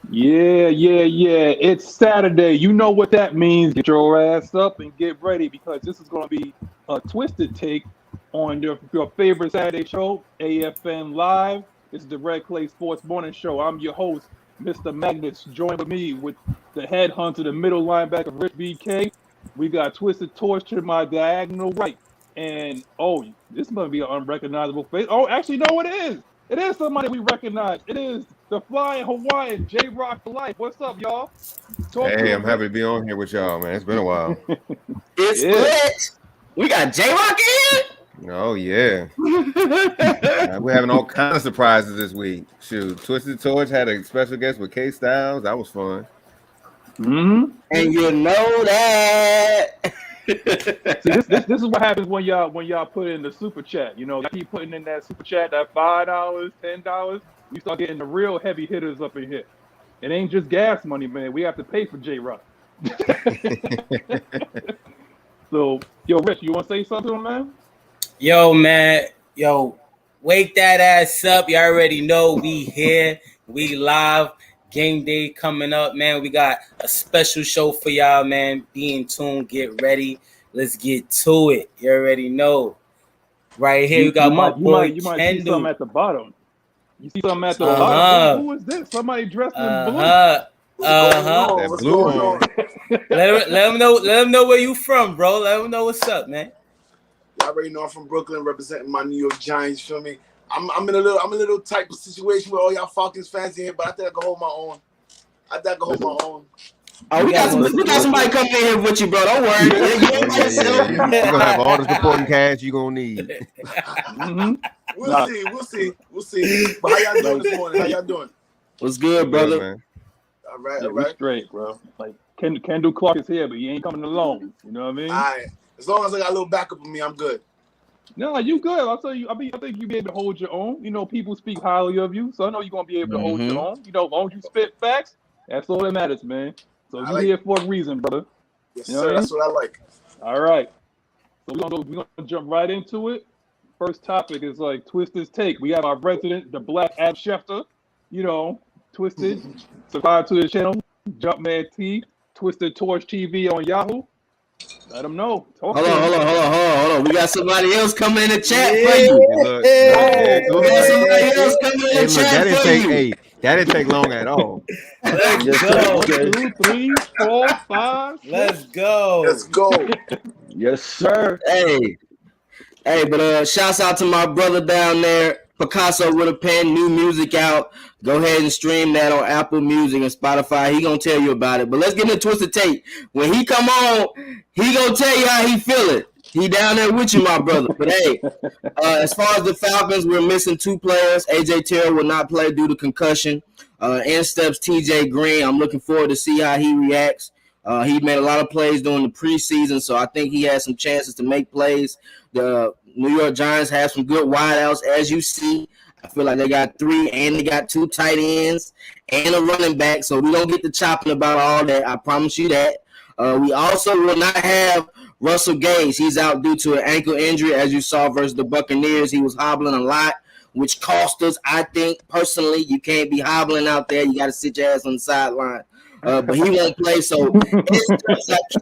Yeah. It's Saturday. You know what that means. Get your ass up and get ready because this is going to be a twisted take on your favorite Saturday show, AFN Live. It's the Red Clay Sports Morning Show. I'm your host, Mr. Magnus. Join with me with the headhunter, the middle linebacker, Rich BK. We got Twisted Torch to my diagonal right. And, this must be an unrecognizable face. Oh, actually, no, it is. It is somebody we recognize. It is the Flying Hawaiian, J-Rock for life. What's up, y'all? Hey, I'm happy to be on here with y'all, man. It's been a while. It's lit. We got J-Rock in. Oh, yeah. We're having all kinds of surprises this week. Shoot, Twisted Torch had a special guest with K Styles. That was fun. Mm-hmm. And you know that. See, this is what happens when y'all put in the super chat. You know, I keep putting in that super chat, that $5, $10. We start getting the real heavy hitters up in here. It ain't just gas money, man. We have to pay for J-Rock. So, Rich, you want to say something to him, man? Yo, man. Wake that ass up. You already know we here. We live. Game day coming up, man. We got a special show for y'all, man. Be in tune. Get ready. Let's get to it. You already know. Right here, we got my boy You might see something at the bottom. You see something at the bottom. Who is this? Somebody dressed in blue. That blue on. Let them know where you from, bro. Let them know what's up, man. Y'all already know I'm from Brooklyn, representing my New York Giants. Feel me? I'm in a little type of situation with all y'all Falcons fans in here, but I think I can hold my own. Oh, we got somebody coming in here with you, bro. Don't worry. You're gonna have all the supporting cast you're gonna need. Mm-hmm. We'll see. But how y'all doing this morning? How y'all doing? What's good, brother? Man. All right. We're straight, bro. Like Kendall Clark is here, but he ain't coming alone. You know what I mean? All right. As long as I got a little backup of me, I'm good. No, you good. I'll tell you. I think you'll be able to hold your own. You know, people speak highly of you, so I know you're gonna be able to hold your own. You know, as long as you spit facts, that's all that matters, man. So you're here for a reason, brother. Yes, sir. That's what I like. All right. So we're gonna jump right into it. First topic is like Twisted's take. We have our resident, the Black Ab Schefter. You know, Twisted. Subscribe to the channel. Jumpman T. Twisted Torch TV on Yahoo. Let them know. Hold on. We got somebody else coming in the chat for you. We got somebody else coming in the chat for you. That didn't take long at all. Let's go. 2, 3, 4, 5. Let's go. Yes, sir. Hey, but shouts out to my brother down there, Picasso with a pen, new music out. Go ahead and stream that on Apple Music and Spotify. He gonna tell you about it. But let's get into Twisted Tape. When he come on, he gonna tell you how he feel it. He down there with you, my brother. But hey, as far as the Falcons, we're missing 2 players. AJ Terrell will not play due to concussion. In steps TJ Green. I'm looking forward to see how he reacts. He made a lot of plays during the preseason, so I think he has some chances to make plays. The New York Giants have some good wideouts, as you see. I feel like they got 3 and they got 2 tight ends and a running back, so we don't get to chopping about all that. I promise you that. We also will not have Russell Gage. He's out due to an ankle injury, as you saw versus the Buccaneers. He was hobbling a lot, which cost us. I think, personally, you can't be hobbling out there. You got to sit your ass on the sideline. But he won't play, so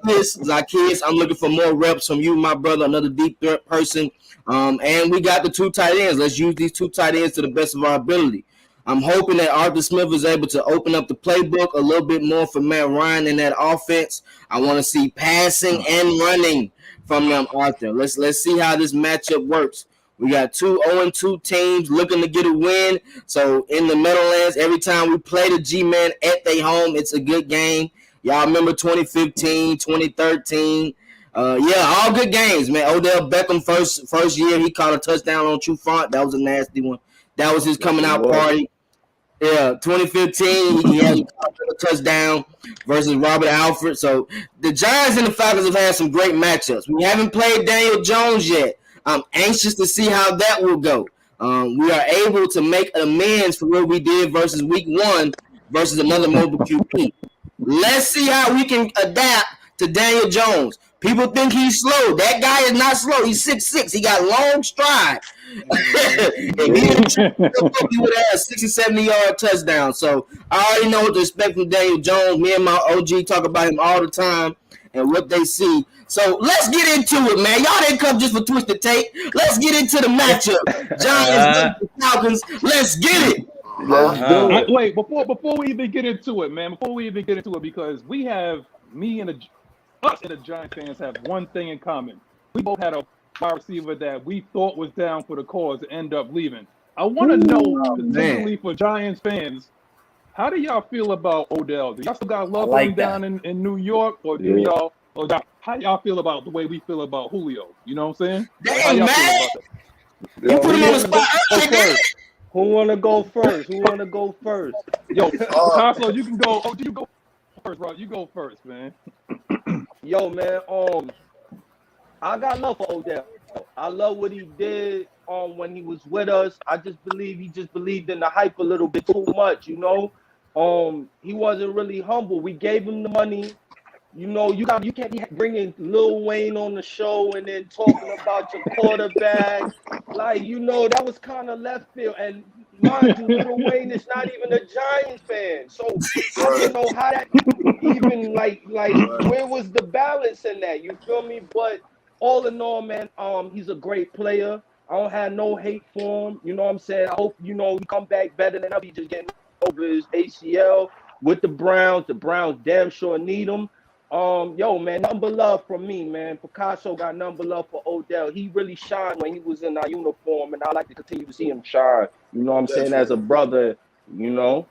it's Zacchaeus. I'm looking for more reps from you, my brother, another deep threat person. And we got the 2 tight ends. Let's use these 2 tight ends to the best of our ability. I'm hoping that Arthur Smith is able to open up the playbook a little bit more for Matt Ryan in that offense. I want to see passing and running from them, Arthur. Let's see how this matchup works. We got 2 0-2 teams looking to get a win. So in the Meadowlands, every time we play the G-Man at their home, it's a good game. Y'all remember 2015, 2013. All good games, man. Odell Beckham first year, he caught a touchdown on Trufant. That was a nasty one. That was his coming out party. Yeah, 2015, he had a touchdown versus Robert Alford. So the Giants and the Falcons have had some great matchups. We haven't played Daniel Jones yet. I'm anxious to see how that will go. We are able to make amends for what we did versus week 1 versus another mobile QB. Let's see how we can adapt to Daniel Jones. People think he's slow. That guy is not slow. He's 6'6". He got long stride. If he would have had a 60, 70-yard touchdown. So I already know what to expect from Daniel Jones. Me and my OG talk about him all the time and what they see. So let's get into it, man. Y'all didn't come just for Twisted Take. Let's get into the matchup. Giants versus Falcons. Let's get it. Wait, before we even get into it, man. Before we even get into it, because we have us and the Giants fans have one thing in common. We both had a wide receiver that we thought was down for the cause and end up leaving. I want to know, particularly for Giants fans, how do y'all feel about Odell? Do y'all still got love for him down in New York, or do y'all? Or how y'all feel about the way we feel about Julio? You know what I'm saying? Damn, man. You put him on the spot. Who want to go first? Yo, Picasso, you can go. Oh, you go first, bro. You go first, man. Yo, man. I got love for Odell. I love what he did when he was with us. I just believe he just believed in the hype a little bit too much, you know. He wasn't really humble. We gave him the money. You know, you can't be bringing Lil Wayne on the show and then talking about your quarterback. Like, you know, that was kind of left field. And mind you, Lil Wayne is not even a Giants fan. So I don't know how that even, like where was the balance in that? You feel me? But all in all, man, he's a great player. I don't have no hate for him. You know what I'm saying? I hope, you know, he come back better than ever. He just getting over his ACL with the Browns. The Browns damn sure need him. Yo, man, nothing but love from me, man. Picasso got nothing but love for Odell. He really shined when he was in our uniform, and I like to continue to see him shine. You know what I'm saying? As a brother, you know.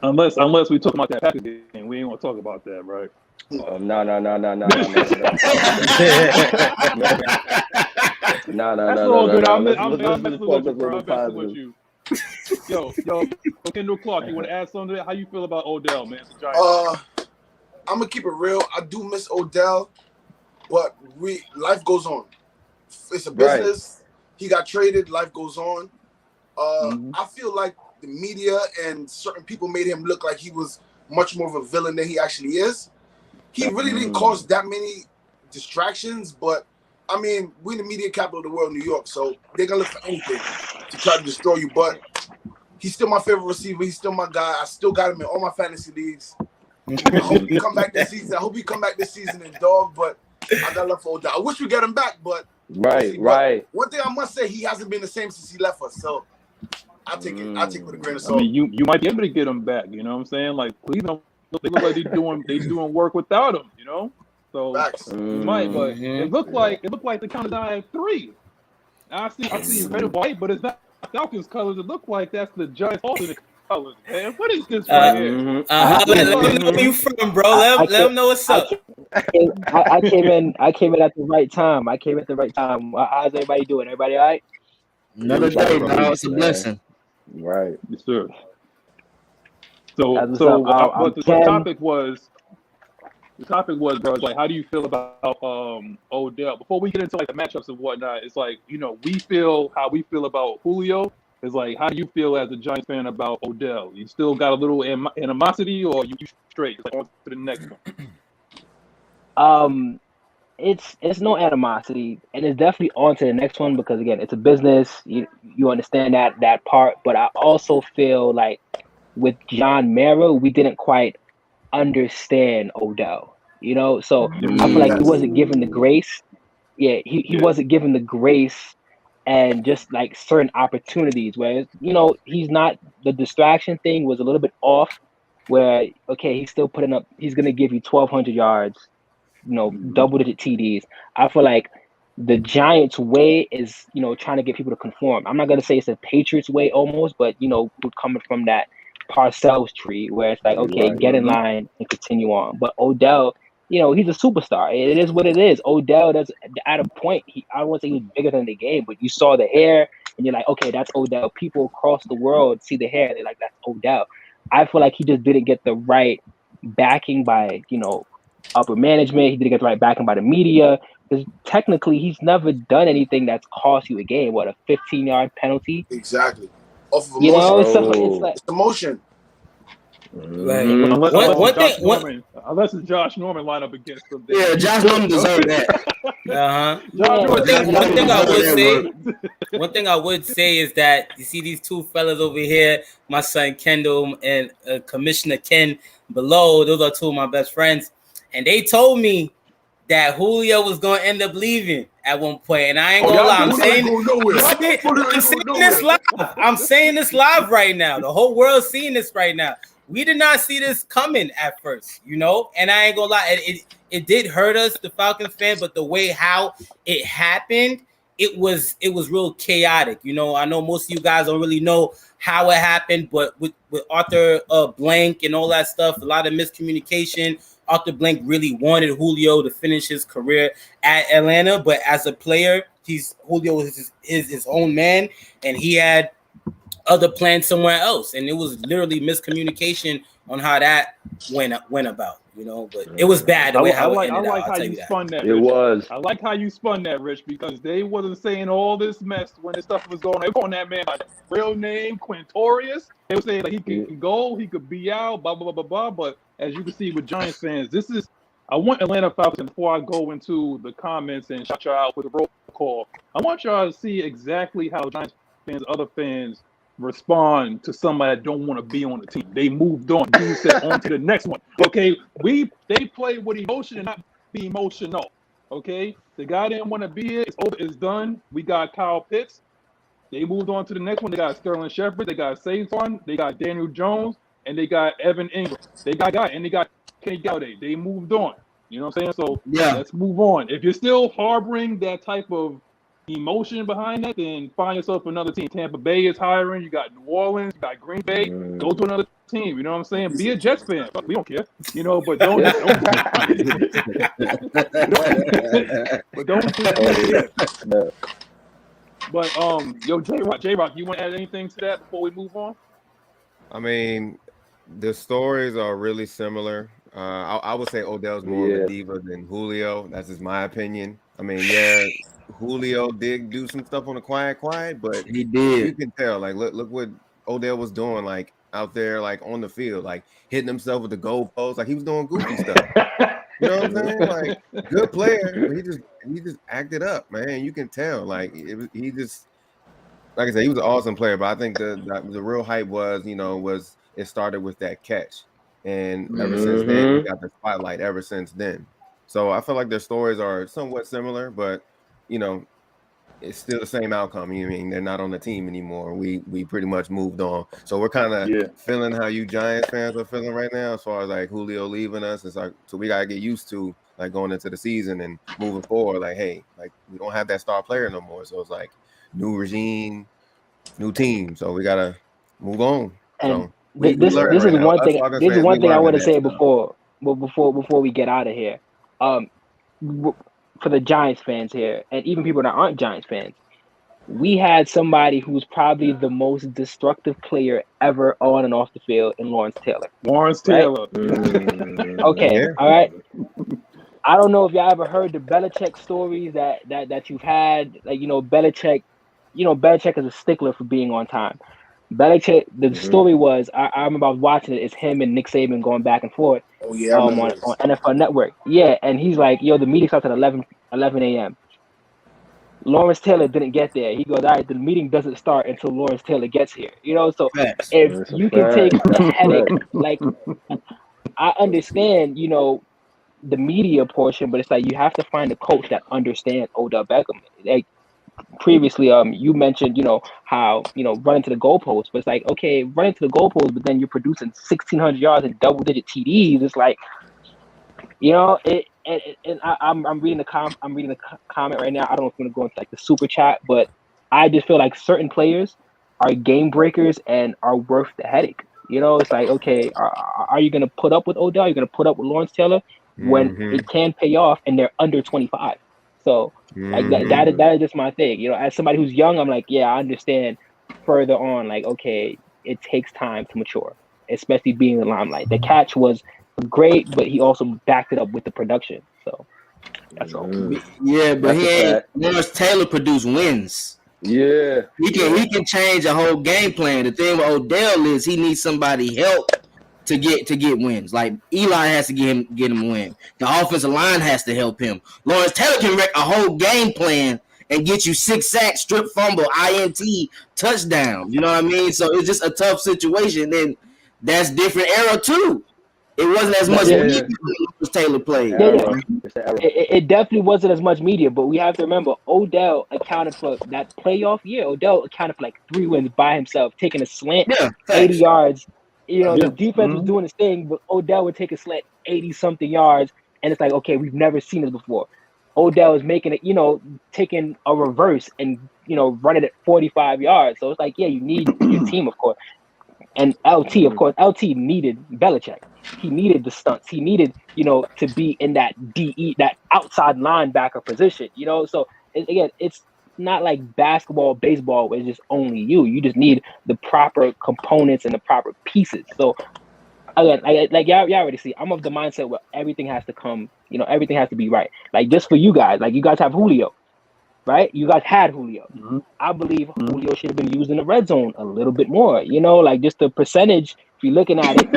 Unless we talk about that Packers game, we ain't want to talk about that, right? No. That's all good. I'm messing with you. Yo, Kendall Clark, you want to add something to that? How you feel about Odell, man? I'm gonna keep it real. I do miss Odell, but life goes on. It's a business. Right. He got traded. Life goes on. I feel like the media and certain people made him look like he was much more of a villain than he actually is. He really didn't cause that many distractions, but I mean, we're the media capital of the world, New York, so they're gonna look for anything to try to destroy you. But he's still my favorite receiver. He's still my guy. I still got him in all my fantasy leagues. I hope he come back this season and dog, but I got love for Odell. I wish we get him back, but right. One thing I must say, he hasn't been the same since he left us. So I'll take it. I'll take it with a grain of salt. I mean, you might be able to get him back. You know what I'm saying? Like Cleveland, they look like they doing work without him. You know, so you might. But it looked like they counted down at 3. I see red and white, but it's not Falcons colors. It looked like that's the Giants alternate colors, man. What is this right here? Let me know where you from, bro. Let them know what's up. I came in at the right time. How's everybody doing? Everybody all right? Another day, bro. It's a blessing. Right. Yes, sir. So the topic was, bro, like, how do you feel about Odell? Before we get into like the matchups and whatnot, it's like, you know, we feel how we feel about Julio. It's like, how do you feel as a Giants fan about Odell? You still got a little animosity, or you straight? It's like, on to the next one. It's no animosity, and it's definitely on to the next one because again, it's a business. You understand that part, but I also feel like with John Mara, we didn't quite understand Odell. You know, so I feel like he wasn't given the grace. Yeah, he wasn't given the grace. And just like certain opportunities where, you know, he's not, the distraction thing was a little bit off where, okay, he's still putting up, he's going to give you 1,200 yards, you know, double-digit TDs. I feel like the Giants' way is, you know, trying to get people to conform. I'm not going to say it's a Patriots way almost, but, you know, we're coming from that Parcells tree where it's like, okay, get in line and continue on. But Odell, you know, he's a superstar. It is what it is. Odell does at a point. I don't want to say he was bigger than the game, but you saw the hair, and you're like, okay, that's Odell. People across the world see the hair, they're like, that's Odell. I feel like he just didn't get the right backing by, you know, upper management. He didn't get the right backing by the media because technically he's never done anything that's cost you a game. What, a 15-yard penalty? Exactly. Off of emotion. You know, so it's like it's emotion. Right. Unless it's Josh Norman line up against them. Yeah, Josh Norman deserves that. One thing I would say is that you see these two fellas over here, my son Kendall and Commissioner Ken below. Those are two of my best friends, and they told me that Julio was going to end up leaving at one point, and I ain't gonna lie. I'm saying this live right now. The whole world's seeing this right now. We did not see this coming at first, and I ain't gonna lie. It did hurt us, the Falcons fan, but the way how it happened, it was real chaotic. I know most of you guys don't really know how it happened, but with Arthur Blank and all that stuff, a lot of miscommunication. Arthur Blank really wanted Julio to finish his career at Atlanta, but as a player, Julio is his own man, and he had other plans somewhere else, and it was literally miscommunication on how that went about. But it was bad the way how it ended. I like how you spun that. It was. I like how you spun that, Rich, because they wasn't saying all this mess when this stuff was going on. They were calling that man by real name, Quintorius. They were saying he could go, he could be out, blah blah blah blah blah. But as you can see with Giants fans, I want Atlanta Falcons, before I go into the comments and shout y'all out with a roll call, I want y'all to see exactly how Giants fans, other fans, respond to somebody that don't want to be on the team. They moved on. Dude said on to the next one. Okay, they play with emotion and not be emotional. Okay, the guy didn't want to be it. It's over. It's done. We got Kyle Pitts. They moved on to the next one. They got Sterling Shepard. They got Saquon. They got Daniel Jones, and they got Evan Ingram. They got and they got Kenny Galladay. They moved on. You know what I'm saying? So let's move on. If you're still harboring that type of emotion behind that, then find yourself another team. Tampa Bay is hiring. You got New Orleans. You got Green Bay. Go to another team. You know what I'm saying? Be a Jets fan. We don't care. But don't. But yo, J-Rock, you want to add anything to that before we move on? I mean, the stories are really similar. I would say Odell's more of a diva than Julio. That's just my opinion. I mean, Julio did do some stuff on the quiet, but he did. You can tell, like, look what Odell was doing, like out there, like on the field, like hitting himself with the goalpost, like he was doing goofy stuff. You know what I'm saying? Like, good player, but he just acted up, man. You can tell, like he just, like I said, he was an awesome player. But I think the real hype was it started with that catch, and ever since then, we got the spotlight. Ever since then, so I feel like their stories are somewhat similar, but it's still the same outcome. You mean they're not on the team anymore. We pretty much moved on. So we're kind of feeling how you Giants fans are feeling right now, as far as like Julio leaving us. It's like, so we gotta get used to like going into the season and moving forward. Like, hey, like we don't have that star player no more. So it's like new regime, new team. So we gotta move on. And so this is one thing. This is one thing I want to say before we get out of here. For the Giants fans here, and even people that aren't Giants fans, we had somebody who's probably the most destructive player ever on and off the field in Lawrence Taylor. Okay, all right. I don't know if y'all ever heard the Belichick stories that you've had. Like, Belichick is a stickler for being on time. Belichick, the story was, I remember I was watching it, it's him and Nick Saban going back and forth on NFL Network. Yeah, and he's like, the meeting starts at 11 a.m. Lawrence Taylor didn't get there. He goes, all right, the meeting doesn't start until Lawrence Taylor gets here. So if you can take the headache, like, I understand, the media portion, but it's like you have to find a coach that understands Odell Beckham. Like, previously, you mentioned, how, running to the goalpost, but it's like, okay, running to the goalpost, but then you're producing 1,600 yards and double-digit TDs. It's like, I'm reading the comment right now. I don't know if I'm going to go into like the super chat, but I just feel like certain players are game breakers and are worth the headache. It's like, okay, are you going to put up with Odell? Are you going to put up with Lawrence Taylor when it can pay off and they're under 25? So like that is just my thing. As somebody who's young, I'm like, yeah, I understand further on, like, okay, it takes time to mature, especially being in the limelight. The catch was great, but he also backed it up with the production. So that's all. Yeah, but Lawrence Taylor produced wins. Yeah. He can change a whole game plan. The thing with Odell is he needs somebody help to get wins. Like Eli has to get him a win. The offensive line has to help him. Lawrence Taylor can wreck a whole game plan and get you 6 sacks, strip fumble, INT, touchdown. You know what I mean? So it's just a tough situation. Then that's different era too. It wasn't as much media when Taylor played. It definitely wasn't as much media, but we have to remember Odell accounted for that playoff year. Odell accounted for like 3 wins by himself, taking a slant 80 yards. You know, the defense was doing its thing, but Odell would take a slant 80-something yards, and it's like, okay, we've never seen it before. Odell is making it, taking a reverse and, running it 45 yards. So it's like, yeah, you need your team, of course. And LT, of course, LT needed Belichick. He needed the stunts. He needed, to be in that DE, that outside linebacker position, So, again, it's not like basketball, baseball, where it's just only you. You just need the proper components and the proper pieces. So, again, like y'all already see, I'm of the mindset where everything has to come, everything has to be right. Like, just for you guys, like, you guys have Julio, right? You guys had Julio. I believe Julio should have been used in the red zone a little bit more, like just the percentage. If you're looking at it,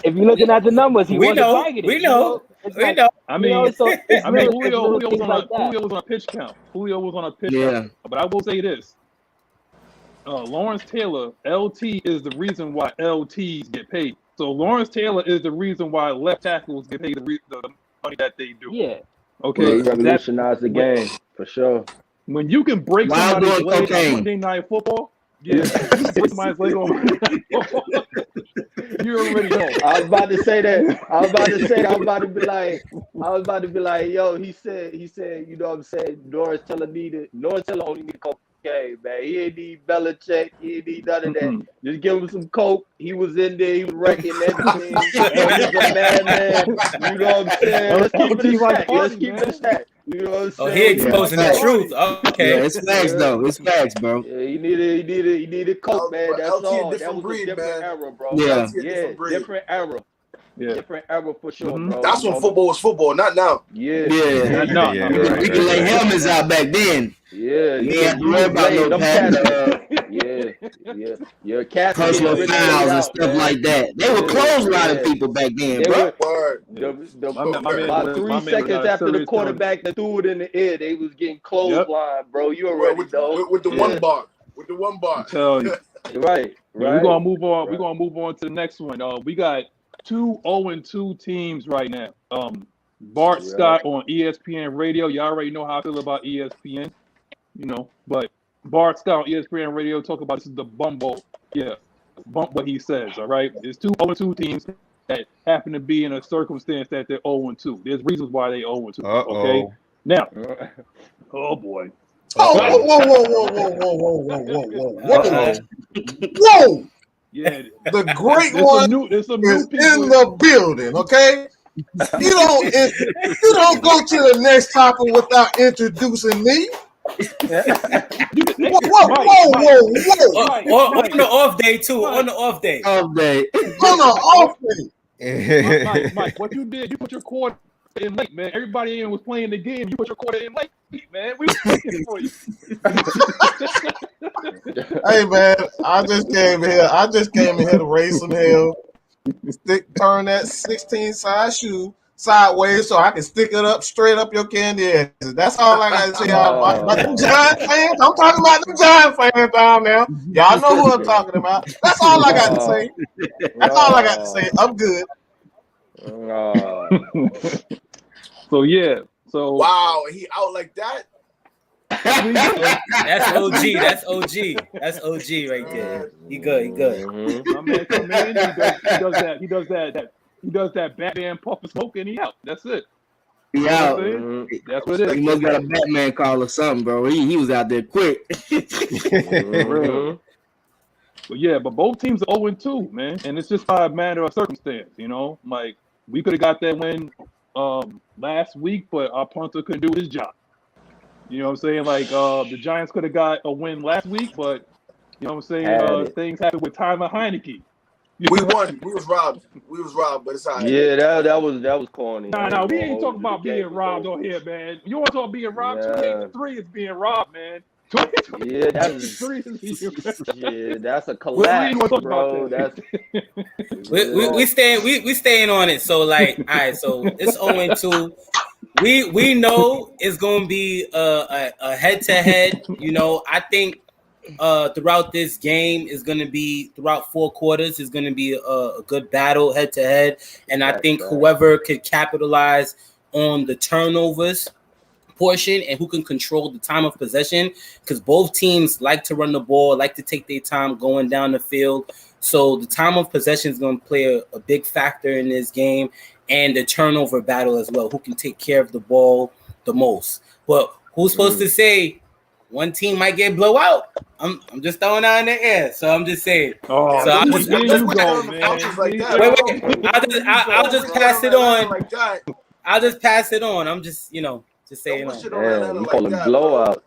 if you're looking at the numbers, he wasn't targeted. We know. I mean, Julio was on like a pitch count. Julio was on a pitch count. But I will say this: Lawrence Taylor, LT is the reason why LTs get paid. So Lawrence Taylor is the reason why left tackles get paid the money that they do. Yeah. Okay. He revolutionized the game for sure. When you can break somebody's leg on Monday Night Football, break somebody's leg on Monday Night Football, you already know. I was about to say that. I was about to be like, yo, he said, you know what I'm saying? Lawrence Taylor only needed cocaine, man. He didn't need Belichick. He didn't need none of that. Just give him some coke. He was in there. He was wrecking everything. He's a madman. You know what I'm saying? Let's keep it a stack. You know what I'm saying? Oh, he exposing the truth. Okay. Yeah, it's facts though. It's facts, bro. Yeah, he needed coke, man. That's all. That was a different era, bro. Yeah, different era. Yeah. Different era for sure, bro. That's when football was football, not now. Yeah. We can lay helmets out back then. Yeah, you had to worry about no pads. Your cats personal fouls and stuff like that. They were clotheslining people back then, bro. About 3 seconds after the quarterback that threw it in the air, they was getting clotheslined, bro. You already know. With the one bar. With the one bar. I tell you. Right. We're gonna move on. We're gonna move on to the next one. We got 2 0-2 teams right now. Bart Scott on ESPN Radio. Y'all already know how I feel about ESPN, but Bart Scott on ESPN Radio talk about this is the bump what he says. All right, there's 2 0-2 teams that happen to be in a circumstance that they're 0-2. There's reasons why they 0-2. Okay, now, oh boy. Whoa! Yeah, the great one is in the building. Okay, you don't go to the next topic without introducing me. Whoa! On the off day too. On the off day. On the off day. Mike, what you did? You put your quarter in late, man. Everybody was playing the game. You put your quarter in late, man. We were waiting for you. Hey, man, I just came here to raise some hell. Turn that 16 size shoe sideways so I can stick it up straight up your candy ass. That's all I got to say. About them Giant fans. I'm talking about them Giant fans down there. Y'all know who I'm talking about. That's all I got to say. That's all I got to say. I'm good. So wow, he out like that. That's OG. That's OG right there. He good. My man come in, he does that Batman puff of smoke and he out. That's it. He out. That's what it is. He must got a Batman call or something, bro. He was out there quick. But both teams are 0-2, man, and it's just by a matter of circumstance. Like we could have got that win last week, but our punter couldn't do his job. You know what I'm saying? Like the Giants could have got a win last week, but you know what I'm saying? Things happened with Tyler Heineke. We won. We was robbed, but it's all right. Yeah, that was corny. Nah, we ain't talking about being robbed on here, man. You want to talk being robbed? 2-3 is being robbed, man. Yeah, that's that's a collapse, bro. That's we staying on it. So like, all right, so it's 0-2. We know it's gonna be a head to head. You know, I think throughout this game is gonna be throughout 4 quarters is gonna be a good battle head to head, and I think whoever could capitalize on the turnovers portion and who can control the time of possession, because both teams like to run the ball, like to take their time going down the field. So the time of possession is going to play a big factor in this game, and the turnover battle as well. Who can take care of the ball the most? But who's supposed to say one team might get blow out? I'm just throwing out in the air, so I'm just saying. Oh, so I'm just, here you go, man. man. Like that, wait. I'll just pass it on. Like that. I'll just pass it on. I'm just, just saying. Damn, you call them blowout.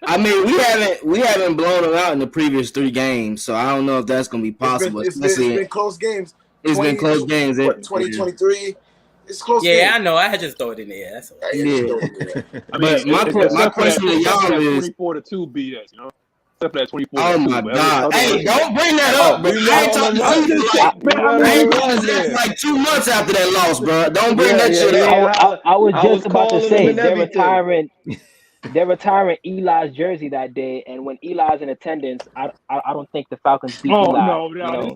I mean, we haven't blown them out in the previous 3 games, so I don't know if that's gonna be possible. It's been close games. It's been close games. 2023. It's close. Yeah, games. I know. I had just throw it in the air. That's all right. Yeah. But my question to y'all is 24-2 BS, you know. Except for that 24. Oh my God! Hey, don't bring that up, bro. I ain't talking season like 2 months after that loss, bro. Don't bring that shit up. I was just about to say they're retiring Eli's jersey that day, and when Eli's in attendance, I don't think the Falcons beat Eli.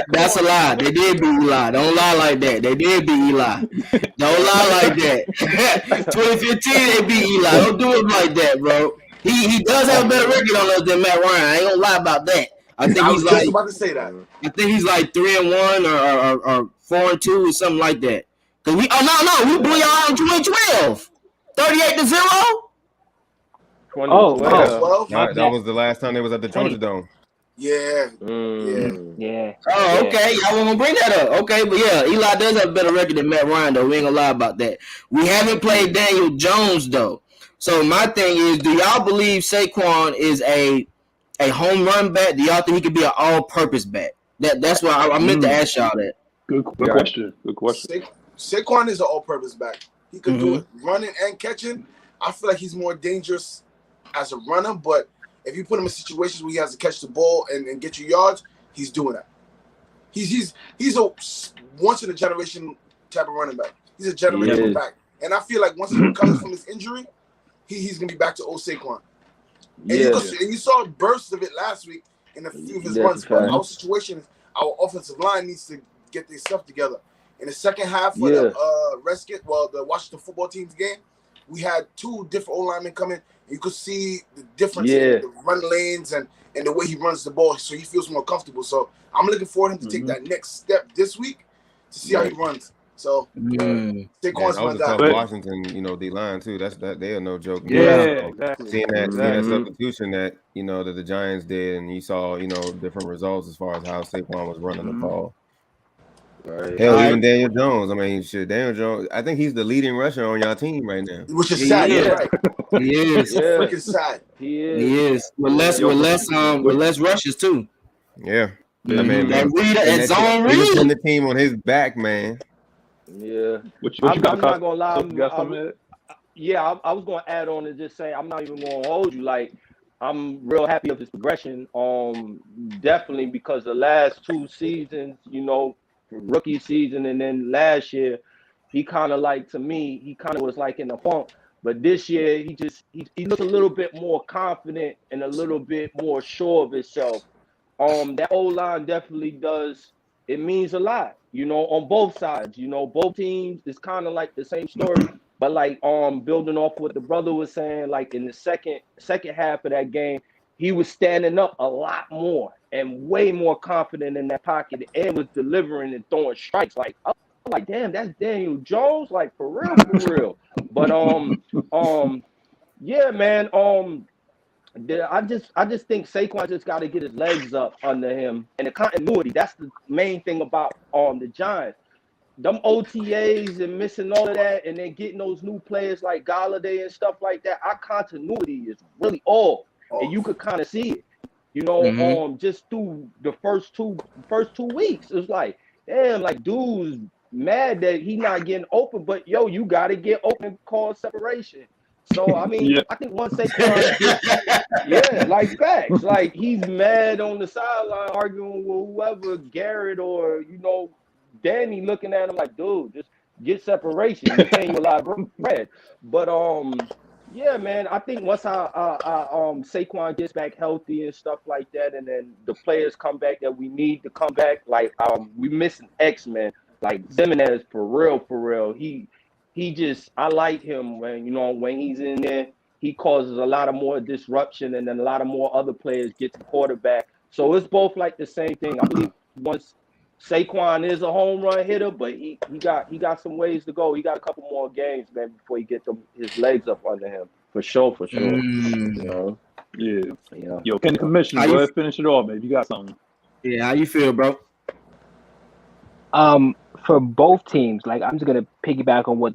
That's a lie. They did beat Eli. Don't lie like that. They did beat Eli. Don't lie like that. 2015 they beat Eli. Don't do it like that, bro. He does have a better record on us than Matt Ryan. I ain't gonna lie about that. I think he's like about to say that. I think he's like 3-1 or 4-2 or something like that. Cause we we blew y'all out in 2012. 38-0. 2012. That was the last time they was at the Georgia Dome. Yeah. Yeah. Oh, okay. Y'all want to bring that up? Okay, but yeah, Eli does have a better record than Matt Ryan, though. We ain't gonna lie about that. We haven't played Daniel Jones though. So my thing is, do y'all believe Saquon is a home run back? Do y'all think he could be an all-purpose back? That's why I meant to ask y'all that. Good question. Good question. Saquon is an all-purpose back. He could do it running and catching. I feel like he's more dangerous as a runner, but if you put him in situations where he has to catch the ball and get you yards, he's doing that. He's a once in a generation type of running back. He's a generational back, and I feel like once he recovers from his injury, he's gonna be back to old Saquon. And you saw bursts of it last week in a few of his runs. But our situation is our offensive line needs to get their stuff together. In the second half of the Washington football team's game, we had 2 different O-linemen coming. You could see the difference in the run lanes and the way he runs the ball, so he feels more comfortable. So I'm looking forward to him to take that next step this week to see how he runs. So Saquon's my guy. Washington, D-line too. They are no joke. Exactly. Seeing that substitution that that the Giants did, and you saw different results as far as how Saquon was running the ball. Right. Hell, even Daniel Jones. I mean, Daniel Jones. I think he's the leading rusher on y'all team right now. Which is sad. Right? He is. Freaking sad. He is. With less rushes too. Yeah. I mean, that reader and zone read. He's putting the team on his back, man. Yeah. I'm not gonna lie. I was gonna add on and just say I'm not even gonna hold you. Like, I'm real happy of his progression. Definitely because the last 2 seasons, rookie season and then last year, he kind of was like in the funk. But this year, he looks a little bit more confident and a little bit more sure of himself. That O-line definitely does. It means a lot, on both sides. Both teams is kind of like the same story. But like building off what the brother was saying, like in the second half of that game, he was standing up a lot more and way more confident in that pocket and was delivering and throwing strikes. Like, I'm like, damn, that's Daniel Jones, like for real. But yeah, man. I just think Saquon just got to get his legs up under him and the continuity. That's the main thing about the Giants. Them OTAs and missing all of that, and then getting those new players like Galladay and stuff like that. Our continuity is really off. And you could kind of see it, just through the first two weeks. It's like, damn, like dude's mad that he not getting open, but you got to get open, call separation. So I mean, Yeah. I think once Saquon gets, like facts, like he's mad on the sideline arguing with whoever, Garrett or Danny, looking at him like, dude, just get separation. You're paying a lot of bread. But yeah, man, I think once Saquon gets back healthy and stuff like that, and then the players come back that we need to come back, like we missing X-Men, like Zimenez, for real. He just, I like him when he's in there. He causes a lot of more disruption, and then a lot of more other players get to quarterback. So it's both like the same thing. I believe once Saquon is a home run hitter, but he got some ways to go. He got a couple more games, man, before he get his legs up under him. For sure. Yeah. Yeah. Yo, Ken the Commissioner, go ahead, finish it off, man. You got something. Yeah, how you feel, bro? For both teams, like I'm just gonna piggyback on what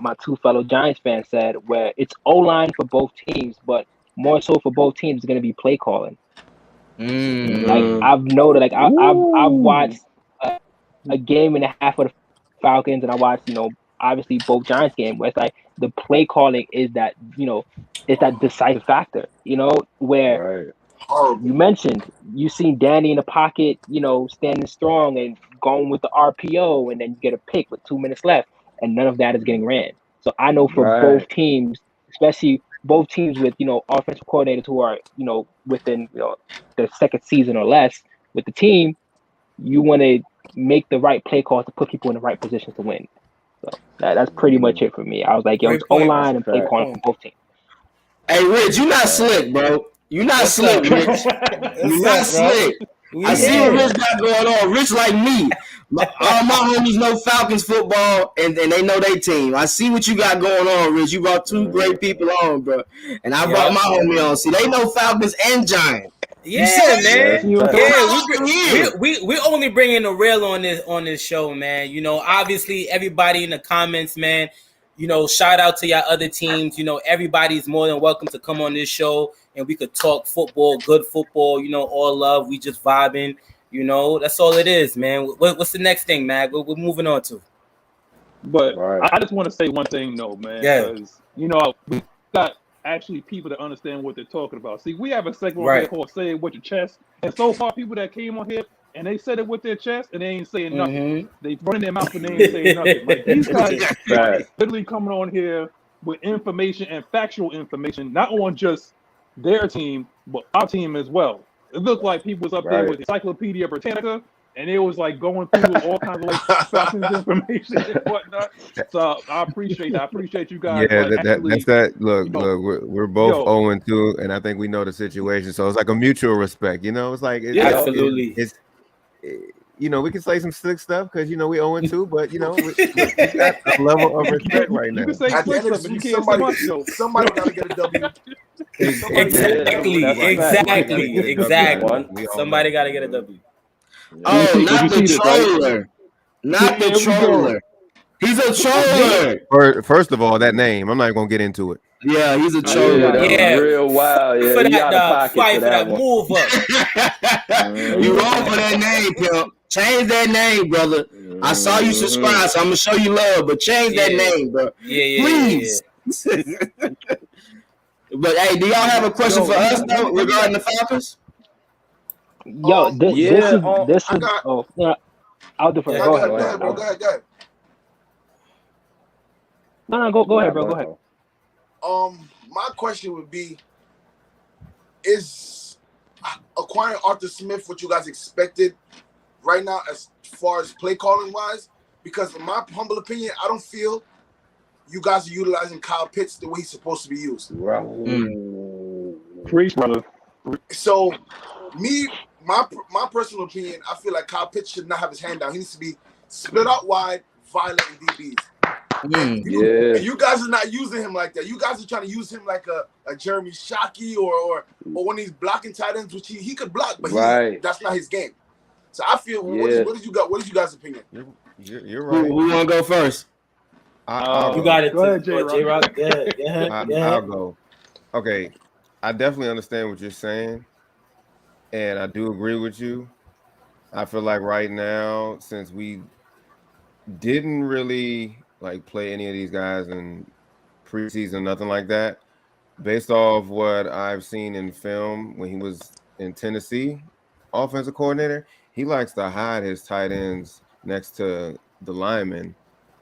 my two fellow Giants fans said, where it's O-line for both teams, but more so for both teams is gonna be play calling. Like I've noted, like I've watched a game and a half of the Falcons, and I watched obviously both Giants games, where it's like the play calling is that it's that decisive factor, where. Right. Horrible. You mentioned you seen Danny in the pocket, standing strong and going with the RPO, and then you get a pick with 2 minutes left, and none of that is getting ran. So I know for both teams, especially both teams with offensive coordinators who are within their second season or less with the team, you want to make the right play calls to put people in the right positions to win. So that's pretty much it for me. I was like, it's O-line and play calling for both teams. Hey, Rich, you not slick, bro. You not slick, Rich. You not slick. I see what Rich got going on. Rich like me. All my homies know Falcons football, and they know their team. I see what you got going on, Rich. You brought two great people on, bro. And I brought my homie on. See, they know Falcons and Giants. Yeah, man. We only bringing the real on this show, man. Obviously everybody in the comments, man. Shout out to y'all other teams. Everybody's more than welcome to come on this show and we could talk football, good football, all love. We just vibing, that's all it is, man. What's the next thing, Mag? We're moving on to. But I just want to say one thing, though, man. Yeah. Because, we got actually people that understand what they're talking about. See, we have a segment here called Say It With Your Chest. And so far, people that came on here, and they said it with their chest, and they ain't saying nothing. They running their mouth, and they ain't saying nothing. Like, these guys literally coming on here with information and factual information, not on just their team, but our team as well. It looked like people was up there with Encyclopedia Britannica, and it was like going through all kinds of Falcons information and whatnot. So I appreciate that. I appreciate you guys. Yeah, that's that. Look, we're both 0-2, and I think we know the situation. So it's like a mutual respect. It's like absolutely. We can say some slick stuff because we 0-2, but we got a level of respect right now. You can say slick stuff, but you can't say much. Somebody gotta get a W. Exactly. Somebody gotta get a W. Oh, not the troller. Not the troller. He's a troller. First of all, that name, I'm not going to get into it. Yeah, he's a troller. Yeah, real wild. Yeah, for that, fight for that move up. You wrong for that name, Pimp. Change that name, brother. I saw you subscribe, so I'm going to show you love, but change that name, bro. Please. But, hey, do y'all have a question for us, though, regarding the Falcons? Yo, this is. I'll defer. Go ahead. Go ahead. No, go ahead, bro. Go ahead. My question would be: is acquiring Arthur Smith what you guys expected right now, as far as play calling wise? Because in my humble opinion, I don't feel you guys are utilizing Kyle Pitts the way he's supposed to be used. Preach, brother. So, my personal opinion, I feel like Kyle Pitts should not have his hand down. He needs to be split out wide, violent in DBs. And you guys are not using him like that. You guys are trying to use him like a Jeremy Shockey or one of these blocking tight ends, which he could block, but that's not his game. So I feel, what is you guys' opinion? You're right. Who want to go first? You got it. Go ahead, J-Rock. I'll go. Okay, I definitely understand what you're saying, and I do agree with you. I feel like right now, since we didn't really play any of these guys in preseason, nothing like that. Based off what I've seen in film when he was in Tennessee, offensive coordinator, he likes to hide his tight ends next to the linemen.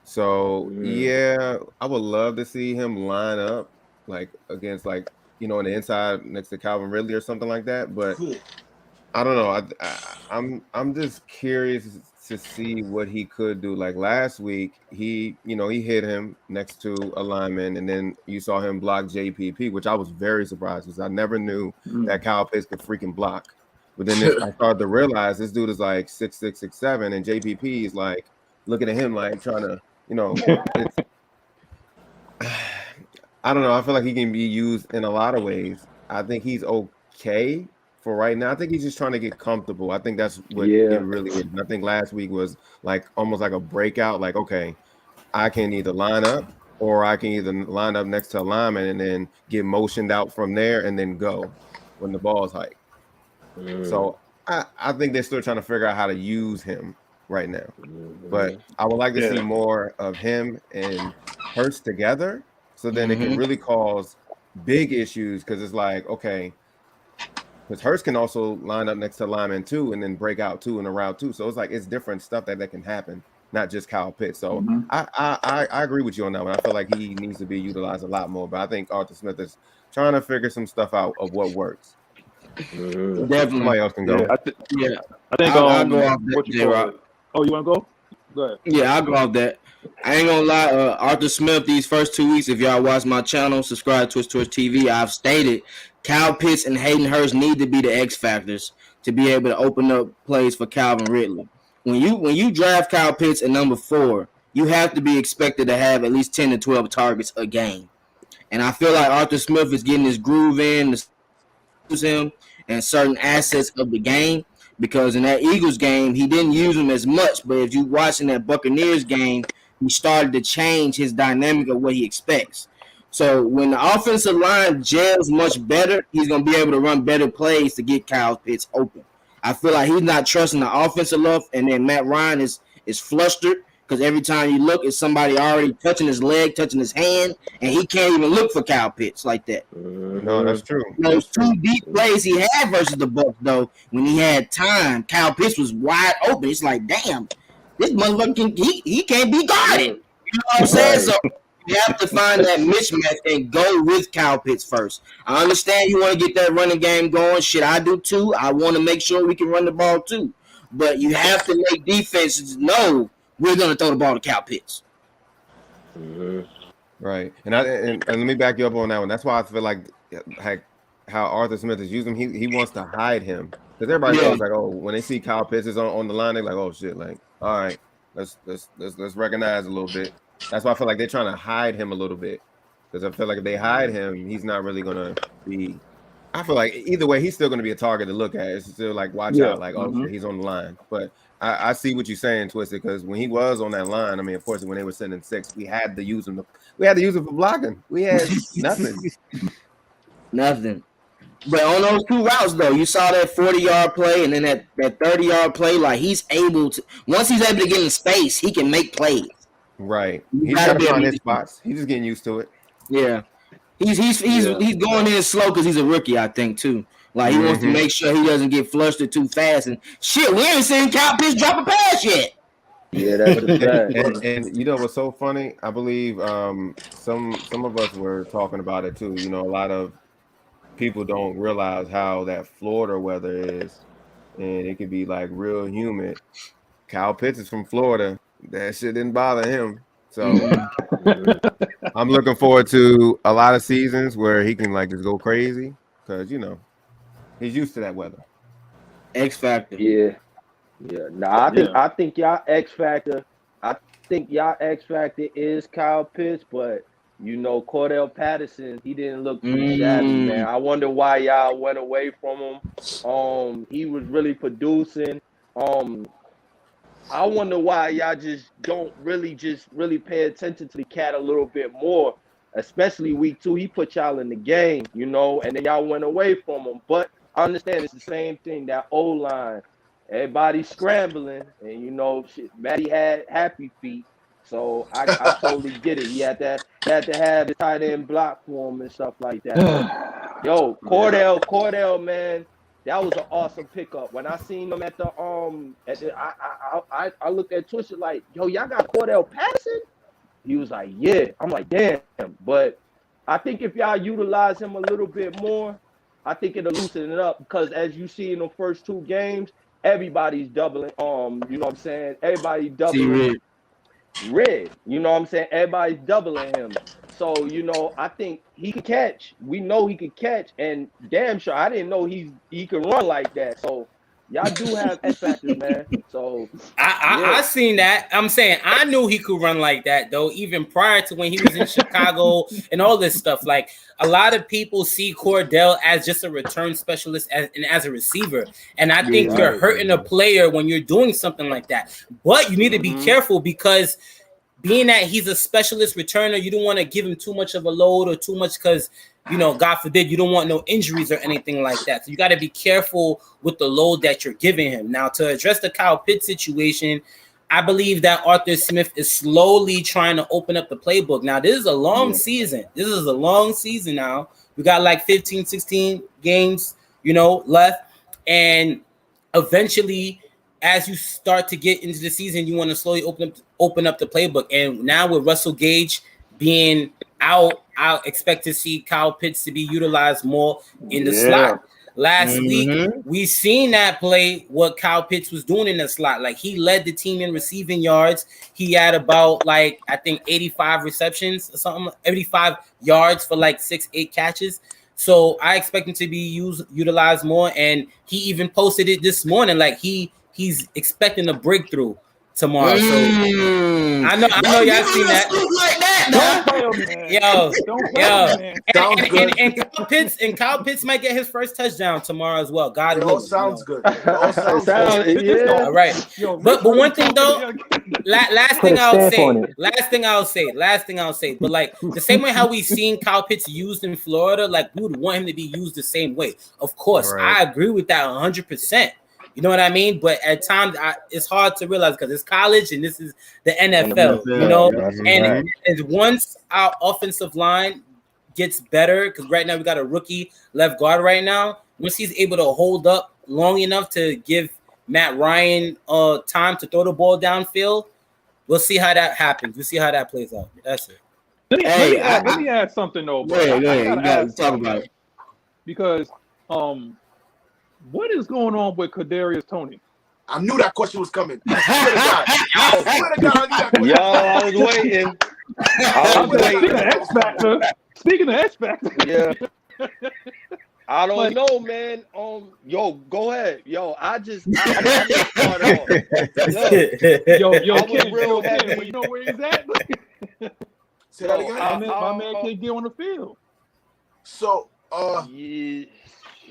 So yeah, I would love to see him line up like against like on the inside next to Calvin Ridley or something like that. But I don't know. I'm just curious to see what he could do. Like last week, he hit him next to a lineman, and then you saw him block JPP, which I was very surprised because I never knew that Kyle Pitts could freaking block. But then I started to realize this dude is like 6'6", 6'7", and JPP is like looking at him like trying to, I don't know. I feel like he can be used in a lot of ways. I think he's okay for right now. I think he's just trying to get comfortable. I think that's what it really is. And I think last week was like almost like a breakout. Like, okay, I can either line up or I can either line up next to a lineman and then get motioned out from there and then go when the ball's hiked. So I think they're still trying to figure out how to use him right now. But I would like to see more of him and Hurts together so then it can really cause big issues because it's like, okay, because Hurts can also line up next to lineman too and then break out too in a route too. So it's like it's different stuff that can happen, not just Kyle Pitts. So I agree with you on that one. I feel like he needs to be utilized a lot more. But I think Arthur Smith is trying to figure some stuff out of what works. Definitely. Somebody else can go. I think I'll go off that, what you call it. Oh, you want to go? Go ahead. Yeah, I'll go off that. I ain't gonna lie, Arthur Smith, these first 2 weeks, if y'all watch my channel, subscribe to Twitch TV, I've stated Kyle Pitts and Hayden Hurst need to be the X factors to be able to open up plays for Calvin Ridley. When you draft Kyle Pitts at number 4, you have to be expected to have at least 10 to 12 targets a game. And I feel like Arthur Smith is getting his groove in to use him and certain assets of the game. Because in that Eagles game, he didn't use him as much. But if you watching that Buccaneers game, he started to change his dynamic of what he expects. So when the offensive line gels much better, he's going to be able to run better plays to get Kyle Pitts open. I feel like he's not trusting the offense enough, and then Matt Ryan is flustered because every time you look, it's somebody already touching his leg, touching his hand, and he can't even look for Kyle Pitts like that. No, that's true. Those 2 deep plays he had versus the Bucs, though, when he had time, Kyle Pitts was wide open. It's like, damn, this motherfucker he can't be guarded. You know what I'm saying? So you have to find that mismatch and go with Kyle Pitts first. I understand you want to get that running game going. Shit, I do too. I want to make sure we can run the ball too. But you have to make defenses know we're going to throw the ball to Kyle Pitts. Right. And let me back you up on that one. That's why I feel like how Arthur Smith is using him. He wants to hide him. Because everybody knows, like, oh, when they see Kyle Pitts is on the line, they're like, oh shit, like, all right, let's recognize a little bit. That's why I feel like they're trying to hide him a little bit. Because I feel like if they hide him, he's not really gonna be. I feel like either way, he's still gonna be a target to look at. It's still like watch out, like he's on the line. But I see what you're saying, Twisted, because when he was on that line, I mean, of course, when they were sending 6, we had to use him. We had to use him for blocking. We had nothing. Nothing. But on those 2 routes, though, you saw that 40-yard play and then that 30-yard play. Like, he's able to – once he's able to get in space, he can make plays. Right. He's got to find his spots. He's just getting used to it. Yeah. He's going in slow because he's a rookie, I think, too. Like, he wants to make sure he doesn't get flustered too fast. And, shit, we ain't seen Kyle Pitts drop a pass yet. Yeah, that's a fact. And you know what's so funny? I believe some of us were talking about it, too. You know, a lot of people don't realize how that Florida weather is, and it can be like real humid. Kyle Pitts is from Florida. That shit didn't bother him. So I'm looking forward to a lot of seasons where he can like just go crazy because he's used to that weather. X factor. Yeah. Nah, I think y'all X factor. I think y'all X factor is Kyle Pitts, but Cordell Patterson, he didn't look too shabby, man. I wonder why y'all went away from him. He was really producing. I wonder why y'all just don't really pay attention to the cat a little bit more, especially week 2. He put y'all in the game, and then y'all went away from him. But I understand it's the same thing, that O-line. Everybody's scrambling, and Maddie had happy feet. So I totally get it. He had to have the tight end block for him and stuff like that. Yo, Cordell, man, that was an awesome pickup. When I seen him at the I looked at Twitter like, yo, y'all got Cordell passing? He was like, yeah. I'm like, damn. But I think if y'all utilize him a little bit more, I think it'll loosen it up, because as you see in the first 2 games, everybody's doubling. You know what I'm saying? Everybody's doubling Red. You know what I'm saying? Everybody's doubling him. So, you know, I think he can catch. We know he can catch, and damn sure I didn't know he can run like that. So y'all do have X factors, man. So I seen that. I'm saying I knew he could run like that though, even prior to when he was in Chicago and all this stuff. Like, a lot of people see Cordell as just a return specialist and as a receiver, and I think you're hurting a player when you're doing something like that. But you need to be careful, because being that he's a specialist returner, you don't want to give him too much of a load or too much, because, you know, God forbid, you don't want no injuries or anything like that. So you got to be careful with the load that you're giving him. Now, to address the Kyle Pitts situation, I believe that Arthur Smith is slowly trying to open up the playbook. Now, this is a long season. This is a long season now. We got like 15, 16 games, you know, left. And eventually, as you start to get into the season, you want to slowly open up the playbook. And now with Russell Gage being out, I expect to see Kyle Pitts to be utilized more in the slot. Last week, we seen that play, what Kyle Pitts was doing in the slot. Like, he led the team in receiving yards. He had about, like, I think 85 receptions or something, 85 yards for like 6-8 catches. So I expect him to be utilized more. And he even posted it this morning, like he's expecting a breakthrough tomorrow. So I know y'all seen that. And Kyle Pitts might get his first touchdown tomorrow as well. God willing. Sounds good. All right. But one thing though, last thing I'll say. But like, the same way how we seen Kyle Pitts used in Florida, like, we would want him to be used the same way. Of course, I agree with that 100%. You know what I mean? But at times, it's hard to realize, because it's college and this is the NFL, you know? And once our offensive line gets better, because right now we got a rookie left guard right now, once he's able to hold up long enough to give Matt Ryan time to throw the ball downfield, we'll see how that happens. We'll see how that plays out. That's it. Let me add something, though. Go ahead. You got to talk about it. Because what is going on with Kadarius Toney? I knew that question was coming. I swear to God, I knew that question. Yo, I was waiting. Speaking of X Factor. Yeah. I don't know, man. Yo, go ahead. Yo, I just started off. Ken, real happy. You know where he's at? Say that again. My man can't get on the field. So,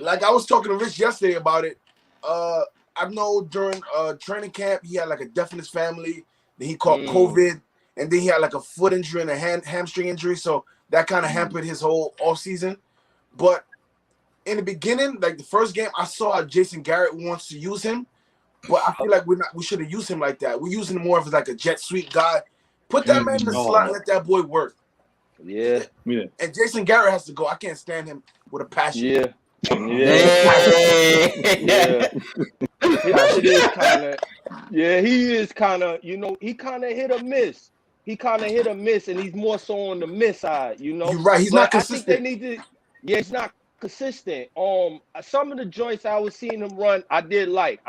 like I was talking to Rich yesterday about it. I know during training camp he had like a death in his family. Then he caught COVID, and then he had like a foot injury and a hamstring injury. So that kind of hampered his whole offseason. But in the beginning, like the first game, I saw how Jason Garrett wants to use him, but I feel like we should have used him like that. We're using him more of like a jet sweep guy. Put that man in the slot and let that boy work. Yeah. And Jason Garrett has to go. I can't stand him with a passion. Yeah. He is kind of, you know, he kind of hit or miss. And he's more so on the miss side, you know. You're right. He's not consistent. I think they need to. Yeah, he's not consistent. Some of the joints I was seeing him run, I did like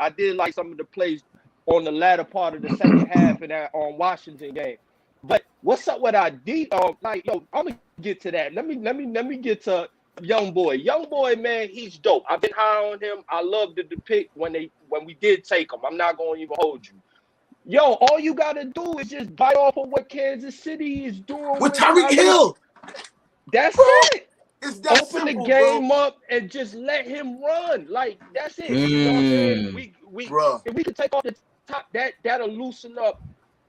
some of the plays on the latter part of the second half in that Washington game. But what's up with our D? Like, yo, I'm gonna get to that. Let me get to Young boy, man, he's dope. I've been high on him. I love the pick when we did take him. I'm not going to even hold you. Yo, all you got to do is just bite off of what Kansas City is doing with Tyreek Hill. That's it. It's that Open simple, the game up and just let him run. Like, that's it. You know what I'm saying? If we could take off the top, that'll loosen up.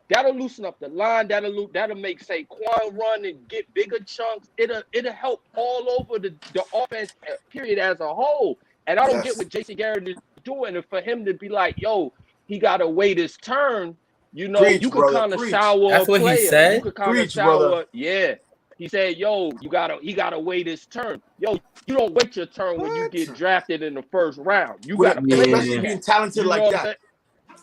That'll loosen up the line. That'll make Saquon run and get bigger chunks. It'll help all over the offense period as a whole. And I don't get what Jason Garrett is doing. And for him to be like, yo, he gotta wait his turn. you know, Preach, you could brother, kind of preach. sour That's a what he player. said? You could kind of Preach, sour. brother. Yeah. He said, yo, he gotta wait his turn. Yo, you don't wait your turn when you What? get drafted in the first round. You With- gotta play especially like being that. talented You like know what I'm that. saying?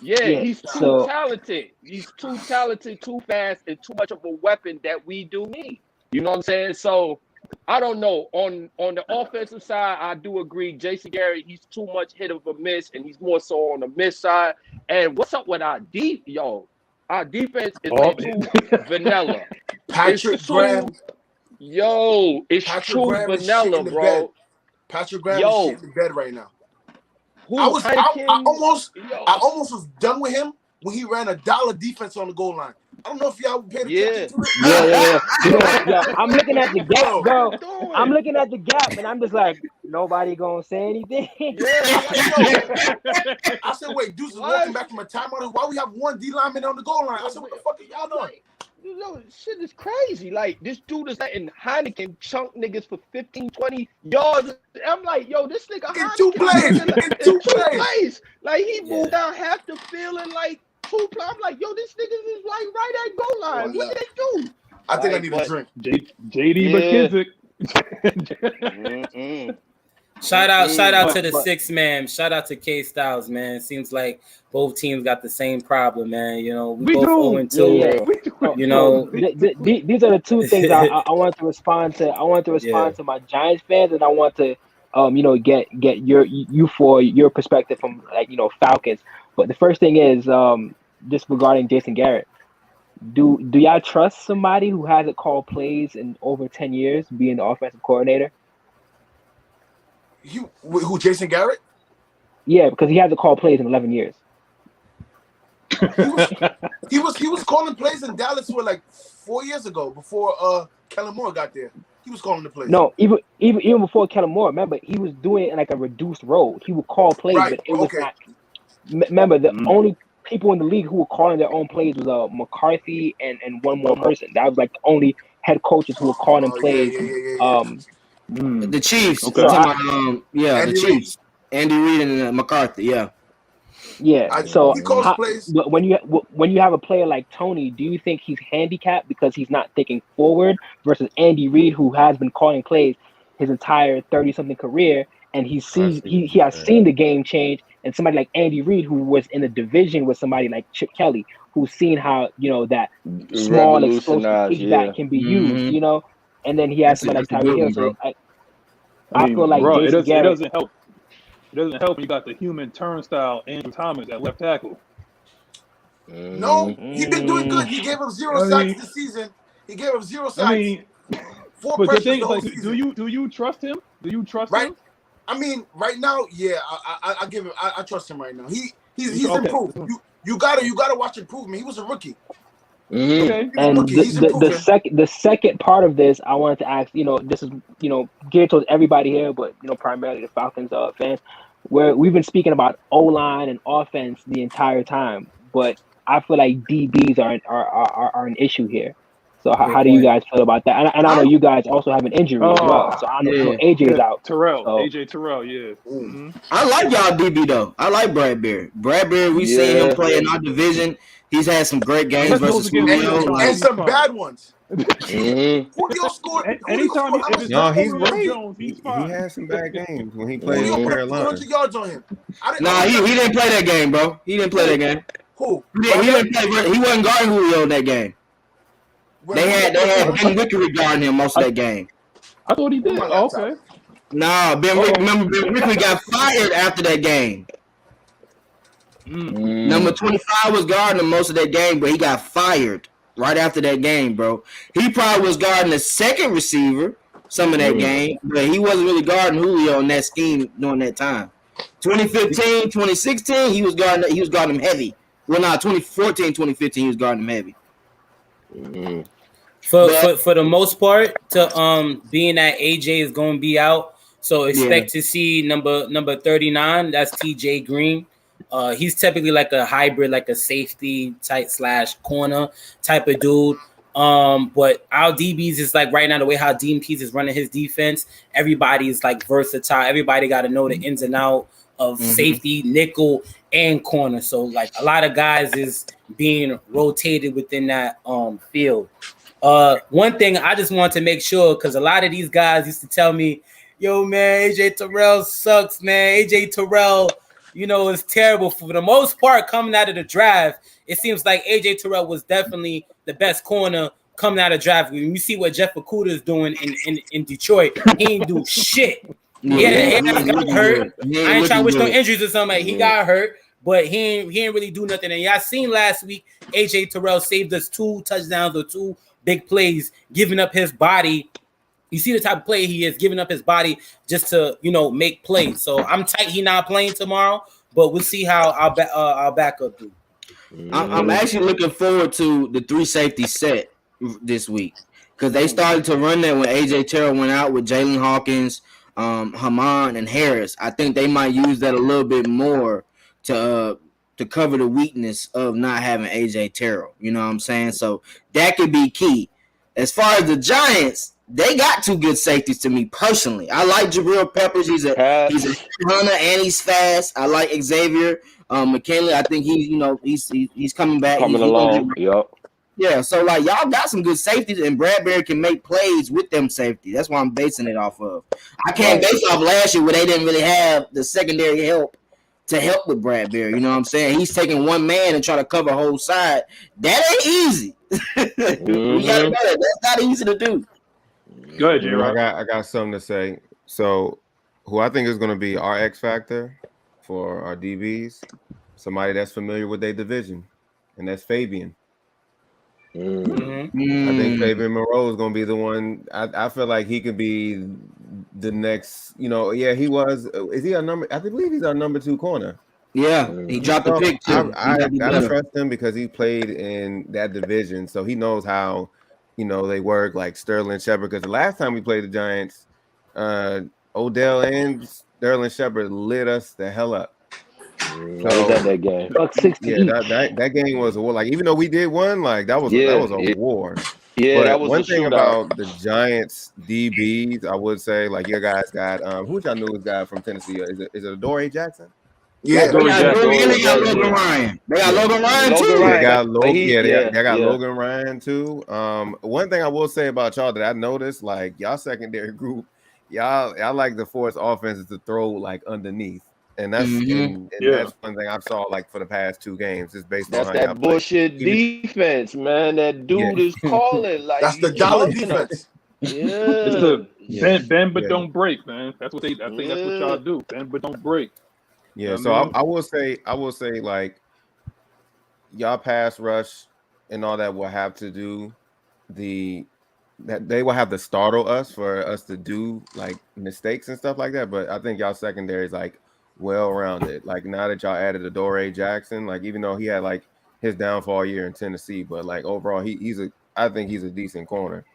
Yeah, Yeah, he's too so- talented. He's too talented, too fast, and too much of a weapon that we do need. You know what I'm saying? So I don't know. On the offensive side, I do agree. Jason Garrett, he's too much hit of a miss, and he's more so on the miss side. And what's up with our Our defense is too vanilla. Patrick It's too- Graham. Yo, it's Patrick too Graham is vanilla, shit in the bro. bed. Patrick Graham is shit in the bed right now. I almost was done with him when he ran a dollar defense on the goal line. I don't know if y'all paid attention to it. Yeah. You know, I'm looking at the gap, bro. Doing? I'm looking at the gap, and I'm just like, nobody gonna say anything. I said, wait, Deuce is walking back from a timeout. Why we have one D lineman on the goal line? I said, what the fuck are y'all doing? You know, shit is crazy. Like, this dude is letting Heineken chunk niggas for 15, 20 yards. I'm like, yo, this nigga In two plays. In two plays. Like, he moved down half the field in like 2 plays. I'm like, yo, this nigga is like right at goal line. What did they do? I think I need a drink. JD McKissick. Shout out to the 6 man. Shout out to K Styles, man. Seems like both teams got the same problem, man. You know, we both 0-2. You know, these are the two things I want to respond to. I want to respond to my Giants fans, and I want to, get your perspective from Falcons. But the first thing is just regarding Jason Garrett. Do y'all trust somebody who hasn't called plays in over 10 years being the offensive coordinator? Who, Jason Garrett? Yeah, because he hasn't called plays in 11 years. He was calling plays in Dallas for like 4 years ago before Kellen Moore got there. He was calling the plays. No, even before Kellen Moore, remember, he was doing it in like a reduced role. He would call plays, but it was not. Remember, the only people in the league who were calling their own plays was McCarthy and one more person. That was like the only head coaches who were calling plays. The Chiefs. Okay. The Chiefs. Andy Reid and McCarthy. Yeah. So he calls plays. When you have a player like Tony, do you think he's handicapped because he's not thinking forward versus Andy Reid, who has been calling plays his entire 30-something career, and he has seen the game change, and somebody like Andy Reid, who was in the division with somebody like Chip Kelly, who's seen how that small explosive kickback can be used, and then he has somebody like Tyreek Hill. So I feel like it Garrett, doesn't help. It doesn't help when you got the human turnstile Andrew Thomas at left tackle. No, he's been doing good. He gave up 0 sacks this season. He gave up 0 sacks. 4 but the pressures thing the is, whole like, season. do you trust him? Do you trust Right? him? I mean, right now, yeah, I give him. I trust him right now. He's improved. You gotta watch improvement. He was a rookie. And the second part of this, I wanted to ask, this is geared towards everybody here, but primarily the Falcons fans, where we've been speaking about O-line and offense the entire time, but I feel like DBs are an issue here. So how do you guys feel about that? And I know you guys also have an injury as well. So I know AJ's out. AJ Terrell, yeah. I like y'all DB though. I like Bradbury. We seen him play in our division. He's had some great games versus Julio. And some bad ones. Julio scored. Anytime he's Jones, he's fine. He had some bad games when he played in Carolina. 200 yards on him. He didn't play that game, bro. He didn't play that game. Who? He didn't play. He wasn't guarding Julio in that game. They had Ben Wickery guarding him most of that game. I thought he did. Okay. Nah, Ben Wickery got fired after that game. Number 25 was guarding him most of that game, but he got fired right after that game, bro. He probably was guarding the second receiver some of that game, but he wasn't really guarding Julio in that scheme during that time. 2015, 2016, he was guarding him heavy. Well, 2014, 2015, he was guarding him heavy. For the most part, to being that AJ is going to be out, so expect to see number 39. That's TJ Green. He's typically like a hybrid, like a safety type / corner type of dude. But our DBs is like right now the way how Dean Pease is running his defense. Everybody is like versatile. Everybody got to know the ins and out of safety, nickel, and corner. So like a lot of guys is being rotated within that field. One thing I just want to make sure, because a lot of these guys used to tell me, yo, man, AJ Terrell sucks, man. AJ Terrell, you know, is terrible. For the most part, coming out of the draft, it seems like AJ Terrell was definitely the best corner coming out of draft. When you see what Jeff Okudah is doing in Detroit, he ain't do shit. He got hurt. I ain't trying to wish no injuries or something. Like, he got hurt, but he ain't really do nothing. And y'all seen last week, AJ Terrell saved us 2 touchdowns or 2 big plays, giving up his body. You see the type of player he is, giving up his body just to, you know, make plays. So I'm tight. He not playing tomorrow, but we'll see how our backup do. I'm actually looking forward to the 3 safety set this week because they started to run that when AJ Terrell went out with Jalen Hawkins, Hammond, and Harris. I think they might use that a little bit more to cover the weakness of not having AJ Terrell. You know what I'm saying? So that could be key. As far as the Giants, they got 2 good safeties to me personally. I like Jabril Peppers. He's a runner and he's fast. I like Xavier McKinley. I think he's coming back. Coming along. Yep. Yeah, so like y'all got some good safeties, and Bradbury can make plays with them safety. That's why I'm basing it off of. I can't base off last year where they didn't really have the secondary help to help with Bradbury. You know what I'm saying? He's taking one man and trying to cover a whole side. That ain't easy. We gotta know that. That's not easy to do. Go ahead, J-Rock. I got something to say. So, who I think is going to be our X factor for our DBs, somebody that's familiar with their division, and that's Fabian. I think Fabian Moreau is going to be the one. I feel like he could be the next. You know, yeah, he was. Is he our number? I believe he's our number 2 corner. Yeah, he dropped the pick too. I gotta trust him because he played in that division, so he knows how. You know, they work like Sterling Shepard. Because the last time we played the Giants, Odell and Sterling Shepard lit us the hell up. So, that game. That game was a war. Like, even though we did one, like that was a war. Yeah, but that was one a thing shootout. about the Giants DBs. I would say, like, your guys got who y'all knew was guy from Tennessee? Is it Adoree Jackson? Yeah, They got Logan Ryan. They got Logan Ryan too. They got Logan Ryan too. One thing I will say about y'all that I noticed, like y'all secondary group, y'all like to force offenses to throw like underneath, and that's that's one thing I saw like for the past 2 games. It's based on how that bullshit defense, man. That dude is calling like that's the dollar defense. It's the bend but don't break, man. That's what I think that's what y'all do. Bend but don't break. Yeah, so I will say, like, y'all pass rush and all that will have to do that they will have to startle us for us to do like mistakes and stuff like that. But I think y'all secondary is like well rounded. Like now that y'all added Adoree Jackson, like even though he had like his downfall year in Tennessee, but like overall I think he's a decent corner.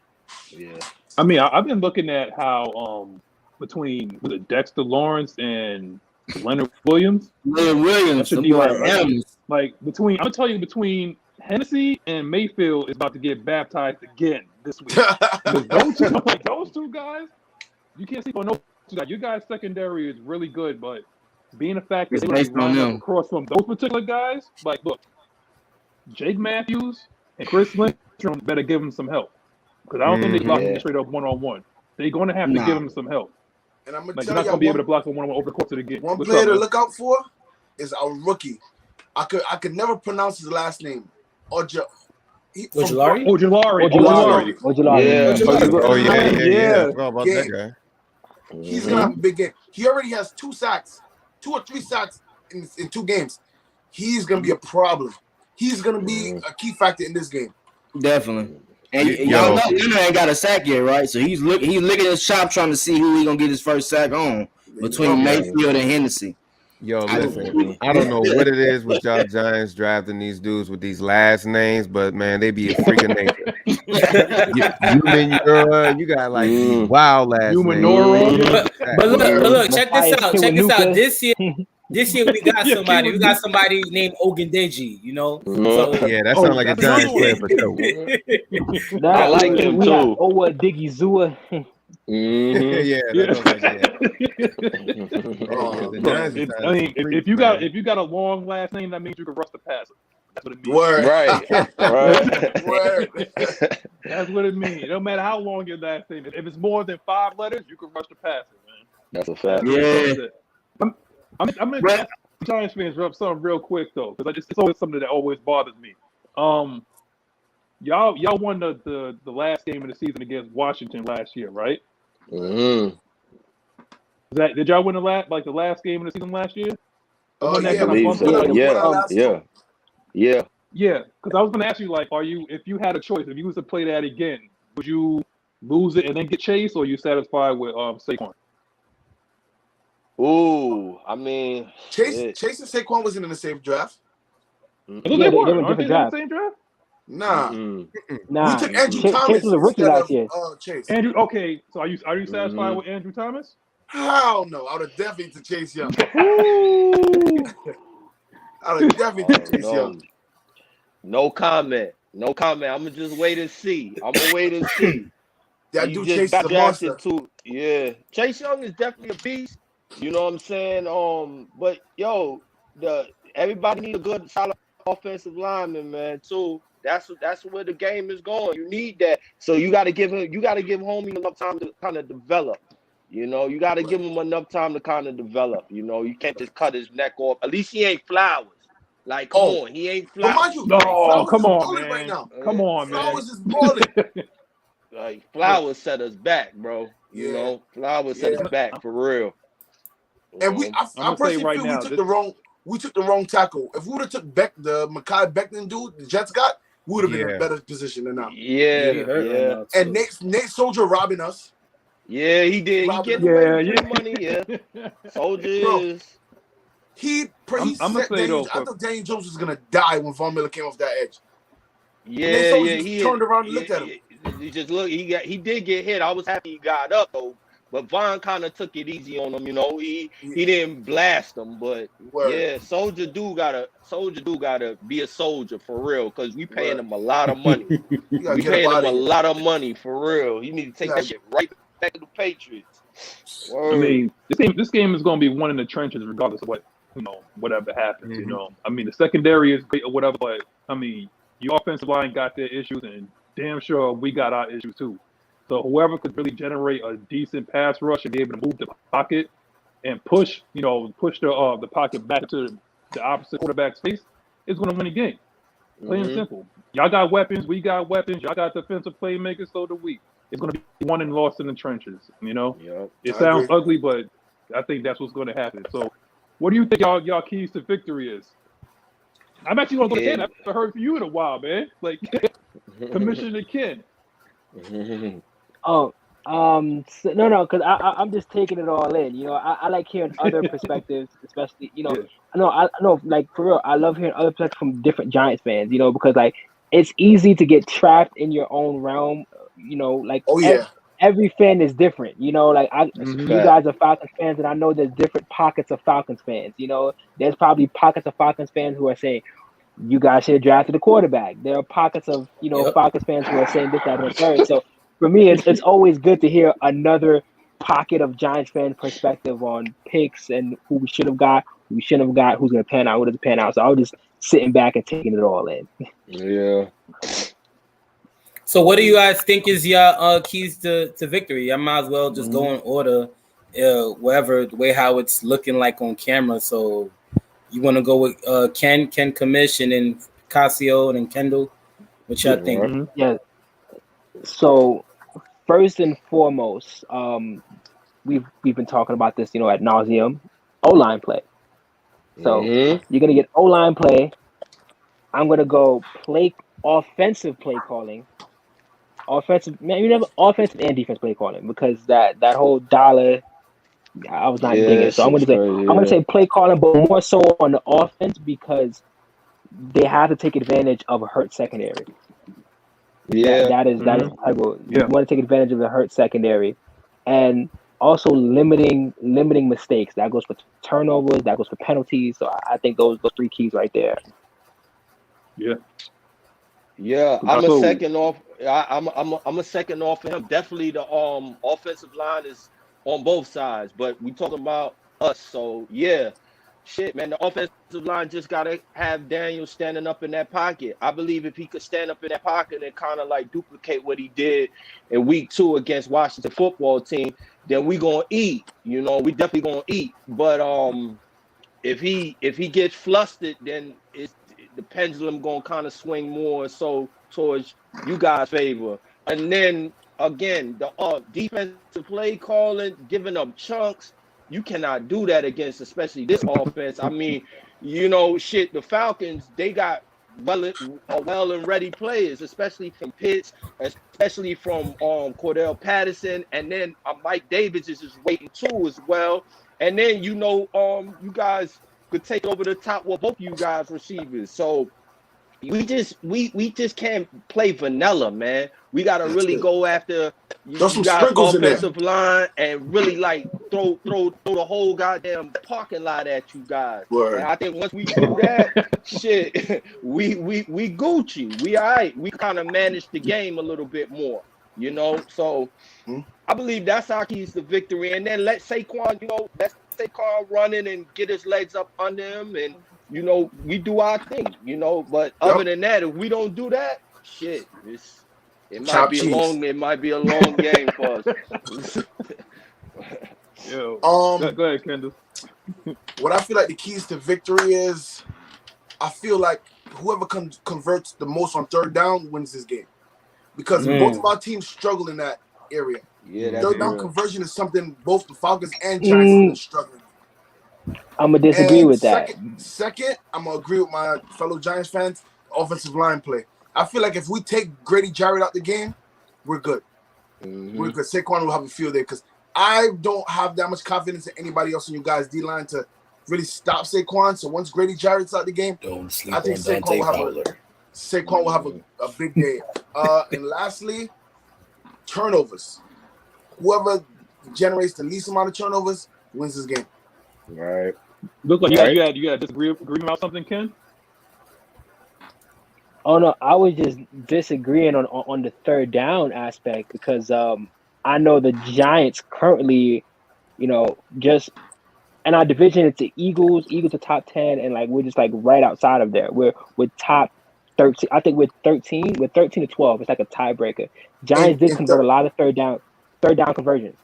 Yeah, I mean, I've been looking at how between Dexter Lawrence and Leonard Williams. Should be like between. I'm gonna tell you, between Hennessy and Mayfield is about to get baptized again this week. those two guys, you can't sleep on those 2 guys. You guys' secondary is really good, but being a fact that they run across from those particular guys, like look, Jake Matthews and Chris Lindstrom better give him some help because I don't think they block him straight up 1-on-1. They're going to have to give him some help. And I'm gonna like tell you're not you, gonna be able to block him 1-on-1 over the course of the game. One player to look out for is our rookie. I could never pronounce his last name. Ojulari. He's gonna have a big game. He already has 2 sacks, 2 or 3 sacks in 2 games. He's gonna be a problem. He's gonna be a key factor in this game. Definitely. And y'all know Leonard ain't got a sack yet, right? So he's licking his chop trying to see who he gonna get his first sack on between Mayfield and Hennessy. Yo, listen, I don't know what it is with y'all Giants drafting these dudes with these last names, but man, they be a freaking nature. You got like wild last names. But look, check this out. This year, This year we got Yeah, somebody. King We got somebody named Ogundeji. You know. Mhm. Yeah, that Oh, sounds like a that's another Giants one. player for sure. Nah, I like him we got too. Diggy Zua. Mhm. Yeah, that sounds like Oh, the Bro, Giants it, are I mean, freaks, if you man. got a long last name, that means you can rush the passer. That's what it means. Word. Right. Right. Word. That's what it means. It don't matter how long your last name is. If it's more than 5 letters, you can rush the passer, man. That's a fact. Yeah. I'm gonna But- ask Giants fans up something real quick though, because it's always something that always bothers me. Y'all won the last game of the season against Washington last year, right? Mhm. Did y'all win the last game of the season last year? Oh, that I yeah, kinda believe bumped so. you When up? Yeah. our last Yeah. Yeah. Yeah, because I was gonna ask you, like, if you had a choice, if you was to play that again, would you lose it and then get Chase, or are you satisfied with Saquon? Ooh, I mean, Chase shit. and Saquon wasn't in the same draft. I thought Yeah, they they were were. in Aren't they different in the drafts. same draft? Nah. Mm-mm. Nah, We took Andrew Chase Thomas was a rookie instead last of year. Chase. Andrew, okay, so are you satisfied Mhm. with Andrew Thomas? Hell no. I would have definitely took Chase Young. Ooh. I would have definitely took Oh, Chase Young. no comment. No comment. I'm gonna just wait and see. I'm gonna wait and see. That You dude just Chase is got a drafted monster. too. Yeah, Chase Young is definitely a beast. You know what I'm saying? But yo, everybody need a good, solid offensive lineman, man. Too. That's where the game is going. You need that. So you got to give homie enough time to kind of develop. You know, you got to give him enough time to kind of develop. You know, you can't just cut his neck off. At least he ain't Flowers. Like, come on, he ain't But Flowers. mind you, No, Flowers come is on, balling man. right now. Come on, man. Flowers is balling. Like Flowers set us back, bro. You Yeah. know, Flowers set Yeah. us back for real. And You know? I gonna say personally right feel now, we took the wrong tackle. If we would have took the Mekhi Becton dude the Jets got, we would have been in a Yeah. better position than now. Yeah, he hurt right yeah, now, And too. Nate Soldier robbing us. yeah. He did. He Robin- getting away with Yeah, free money. Yeah, Soldier Bro. is. He I'm gonna set say Daniel. though, I thought Daniel Jones was gonna die when Von Miller came off that edge. Yeah, Nate Soldier yeah. just He turned around and looked at him. He just look. He did get hit. I was happy he got up though. But Von kind of took it easy on him. You know, he didn't blast him, but Word. yeah, Soldier do gotta be a soldier for real, because we paying Word. him a lot of money. You gotta We get paying up him out a of here. lot of money for real. He need to take Yeah. that shit right back to the Patriots. I Word. mean, this game is gonna be won in the trenches, regardless of whatever happens. You know, I mean, the secondary is great or whatever, but I mean, your offensive line got their issues, and damn sure we got our issues too. So whoever could really generate a decent pass rush and be able to move the pocket and push the pocket back to the opposite quarterback's face is going to win the game. Plain and simple. Y'all got weapons. We got weapons. Y'all got defensive playmakers. So do we. It's going to be won and lost in the trenches. You know, Yep. it I sounds agree. ugly, but I think that's what's going to happen. So, what do you think y'all keys to victory is? I'm actually going to go to Ken. I haven't heard from you in a while, man. Like Commissioner Ken. Oh, no, because I'm just taking it all in. You know, I like hearing other perspectives, especially, you know, I know, like, for real, I love hearing other perspectives from different Giants fans, you know, because, like, it's easy to get trapped in your own realm, you know, like, Oh yeah. every fan is different, you know, like, That's a you fact. guys are Falcons fans, and I know there's different pockets of Falcons fans, you know, there's probably pockets of Falcons fans who are saying, you guys should have drafted a quarterback. There are pockets of, you know, Falcons fans who are saying this, that, and the third. So for me, it's always good to hear another pocket of Giants fan perspective on picks and who we should have got, who we shouldn't have got, who's going to pan out, what doesn't pan out. So I was just sitting back and taking it all in. Yeah. So what do you guys think is your keys to victory? I might as well just go in order, wherever the way how it's looking like on camera. So you want to go with Ken Commission and Casio and Kendall? What y'all think? Yeah. So first and foremost, we've been talking about this, you know, ad nauseum. O-line play. So you're gonna get O-line play. I'm gonna go offensive play calling. Offensive and defense play calling, because that whole dollar, I was not digging it. So I'm gonna say play calling, but more so on the offense, because they have to take advantage of a hurt secondary. Yeah. That is terrible. You want to take advantage of the hurt secondary, and also limiting mistakes. That goes for turnovers. That goes for penalties. So I think those 3 keys right there. Yeah. Yeah, I'm a So- second off. I'm a second off for him. Definitely the offensive line is on both sides, but we talking about us. So yeah, shit, man. The offensive line just gotta have Daniel standing up in that pocket. I believe if he could stand up in that pocket and kind of like duplicate what he did in week 2 against Washington football team, then we gonna eat. You know, we definitely gonna eat. But if he gets flustered, then the pendulum gonna kind of swing more so towards you guys' favor. And then again, the defensive play calling, giving up chunks, you cannot do that against, especially this offense. I mean, you know, shit, the Falcons, they got well and ready players, especially from Pitts, especially from Cordell Patterson, and then Mike Davis is just waiting too as well. And then you know, you guys could take over the top with both you guys receivers. So we just can't play vanilla, man. We gotta really go after you guys offensive line and really like throw the whole goddamn parking lot at you guys. Word. And I think once we do that, shit, we Gucci. We all right. We kind of manage the game a little bit more, you know. So I believe that's our keys to victory. And then let Saquon, you know, let Saquon running and get his legs up under him, and you know, we do our thing, you know. But other than that, if we don't do that, shit, it might be a long game for us. Yo, go ahead, Kendall. What I feel like the keys to victory is, I feel like whoever converts the most on third down wins this game, because both of our teams struggle in that area. Yeah, third down conversion is something both the Falcons and Giants have been struggling. I'm gonna disagree with that. Second, I'm gonna agree with my fellow Giants fans. Offensive line play. I feel like if we take Grady Jarrett out the game, we're good. We're good. Saquon will have a field day because I don't have that much confidence in anybody else in you guys' D line to really stop Saquon. So once Grady Jarrett's out the game, I think Saquon will have a big day. And lastly, turnovers. Whoever generates the least amount of turnovers wins this game. Right. Look like you had disagree about something, Ken? Oh no, I was just disagreeing on the third down aspect because I know the Giants currently, you know, just in our division it's the Eagles are top 10, and like we're just like right outside of there. We're top 13. I think we're 13 to 12. It's like a tiebreaker. Giants did convert a lot of third down conversions.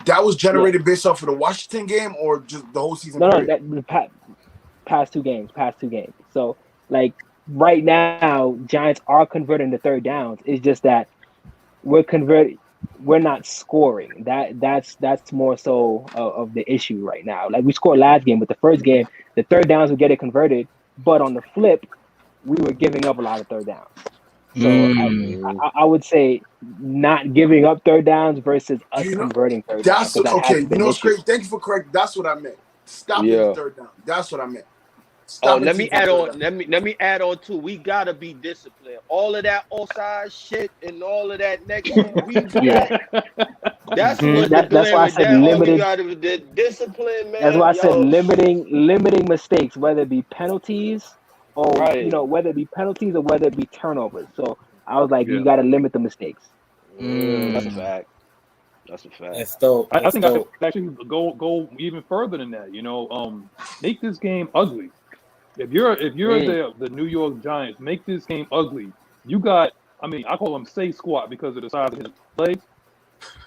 That was generated based off of the Washington game or just the whole season? No, the past two games. So like right now, Giants are converting the third downs. It's just that we're not scoring. That's more so of the issue right now. Like we scored last game, but the first game, the third downs would get it converted, but on the flip, we were giving up a lot of third downs. So I would say not giving up third downs versus us converting third downs. That's okay. You know, it's great. Thank you for correcting. That's what I meant. Stop the third down. That's what I meant. Let me add on too. We gotta be disciplined. All of that offside shit and all of that next we That's why I said limited. The discipline, man. That's why I said limiting mistakes, whether it be penalties or whether it be penalties or whether it be turnovers. So I was like, you got to limit the mistakes. That's a fact. That's dope. I think I could actually go even further than that. You know, make this game ugly. If you're the New York Giants, make this game ugly. You got, I mean, I call him safe squat because of the size of his legs,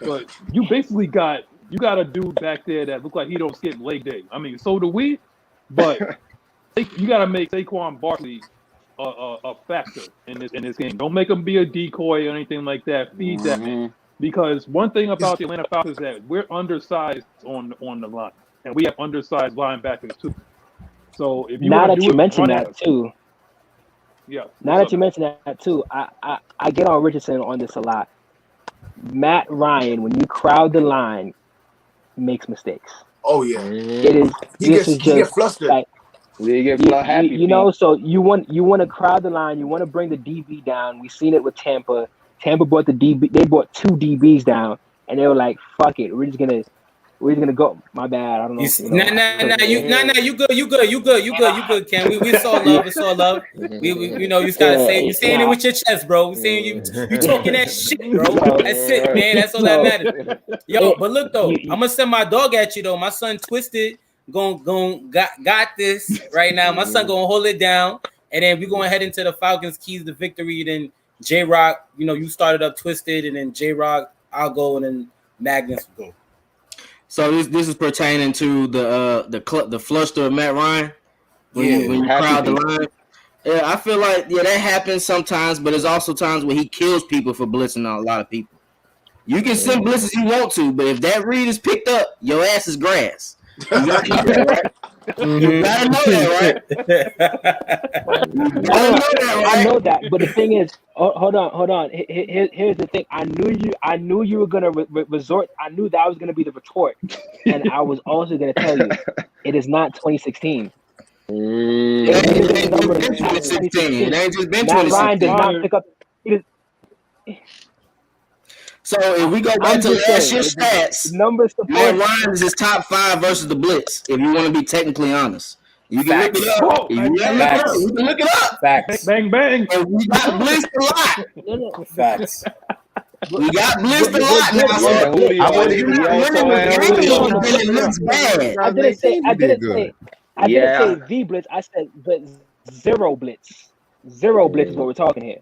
but you basically got a dude back there that look like he don't skip leg day. I mean, so do we, but you got to make Saquon Barkley a factor in this game. Don't make him be a decoy or anything like that. Feed that man, because one thing about the Atlanta Falcons is that we're undersized on the line, and we have undersized linebackers too. So if you now that you mention that too, I get on Richardson on this a lot. Matt Ryan, when you crowd the line, makes mistakes. Oh yeah, it is. He gets flustered. Like, happy. You know, so you want to crowd the line. You want to bring the DB down. We've seen it with Tampa. Tampa brought the DB. They brought two DBs down, and they were like, "Fuck it, we're just gonna go." My bad. I don't know. You good, Ken. We saw love. It's all love. We you know, you just gotta say, you saying it with your chest, bro. We saying you talking that shit, bro. That's it, man. That's all that matters. Yo, but look though, I'm gonna send my dog at you though. My son Twisted got this right now. My son gonna hold it down, and then we're gonna head into the Falcons keys to victory. Then J Rock, you know, you started up Twisted, and then J Rock, I'll go, and then Magnus will go. So this is pertaining to the fluster of Matt Ryan when you crowd the line. Yeah, I feel like that happens sometimes, but there's also times where he kills people for blitzing on a lot of people. You can send blitzes you want to, but if that read is picked up, your ass is grass. You gotta know that, right? I know that, but the thing is, hold on. Here's the thing. I knew you were gonna resort. I knew that was gonna be the retort, and I was also gonna tell you, it is not 2016. It ain't just been 2016. Matt Ryan did not pick up. So if we go back to last year's stats, Matt Ryan is his top 5 versus the blitz. If you want to be technically honest, you can look it up. You can look it up. Facts. Bang bang. And we got blitzed a lot. Facts. We got blitzed a lot now. It looks bad. I didn't say the blitz. I said zero blitz. Zero blitz is what we're talking here.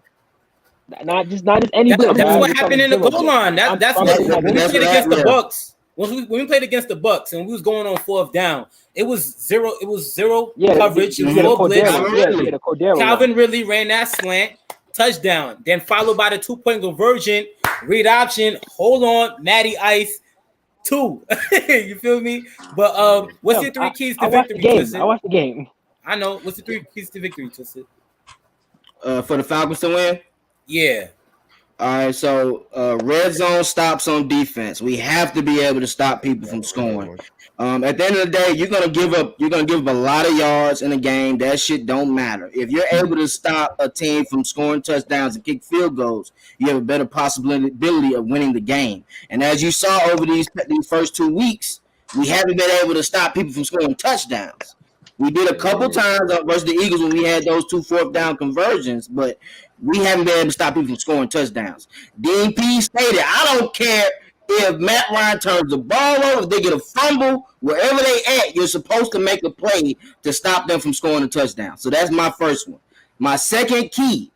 Not just any blitz. That's what happened in the goal line. That's what when we played against the Bucks. When we played against the Bucks and we was going on 4th down, it was zero coverage. It was no blitz. Calvin Ridley ran that slant, touchdown. Then followed by the 2-point conversion, read option. Hold on, Matty Ice 2. You feel me? But what's your 3 keys to victory? I watched the game. I know. What's the 3 keys to victory, Twisted? For the Falcons to win? Yeah. All right, so red zone stops on defense. We have to be able to stop people from scoring. At the end of the day, you're gonna give up a lot of yards in a game. That shit don't matter. If you're able to stop a team from scoring touchdowns and kick field goals, you have a better possibility of winning the game. And as you saw over these first 2 weeks, we haven't been able to stop people from scoring touchdowns. We did a couple times versus the Eagles when we had those 2 4th down conversions, but we haven't been able to stop people from scoring touchdowns. DP stated, I don't care if Matt Ryan turns the ball over, if they get a fumble, wherever they at, you're supposed to make a play to stop them from scoring a touchdown. So that's my first one. My second key,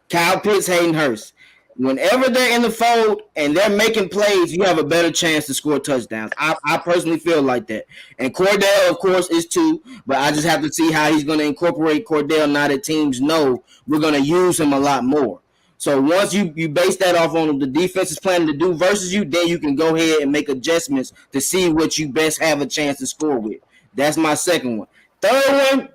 Kyle Pitts, Hayden Hurst. Whenever they're in the fold and they're making plays, you have a better chance to score touchdowns. I personally feel like that. And Cordell, of course, is too, but I just have to see how he's going to incorporate Cordell now that teams know we're going to use him a lot more. So once you base that off on the defense is planning to do versus you, then you can go ahead and make adjustments to see what you best have a chance to score with. That's my second one. Third one,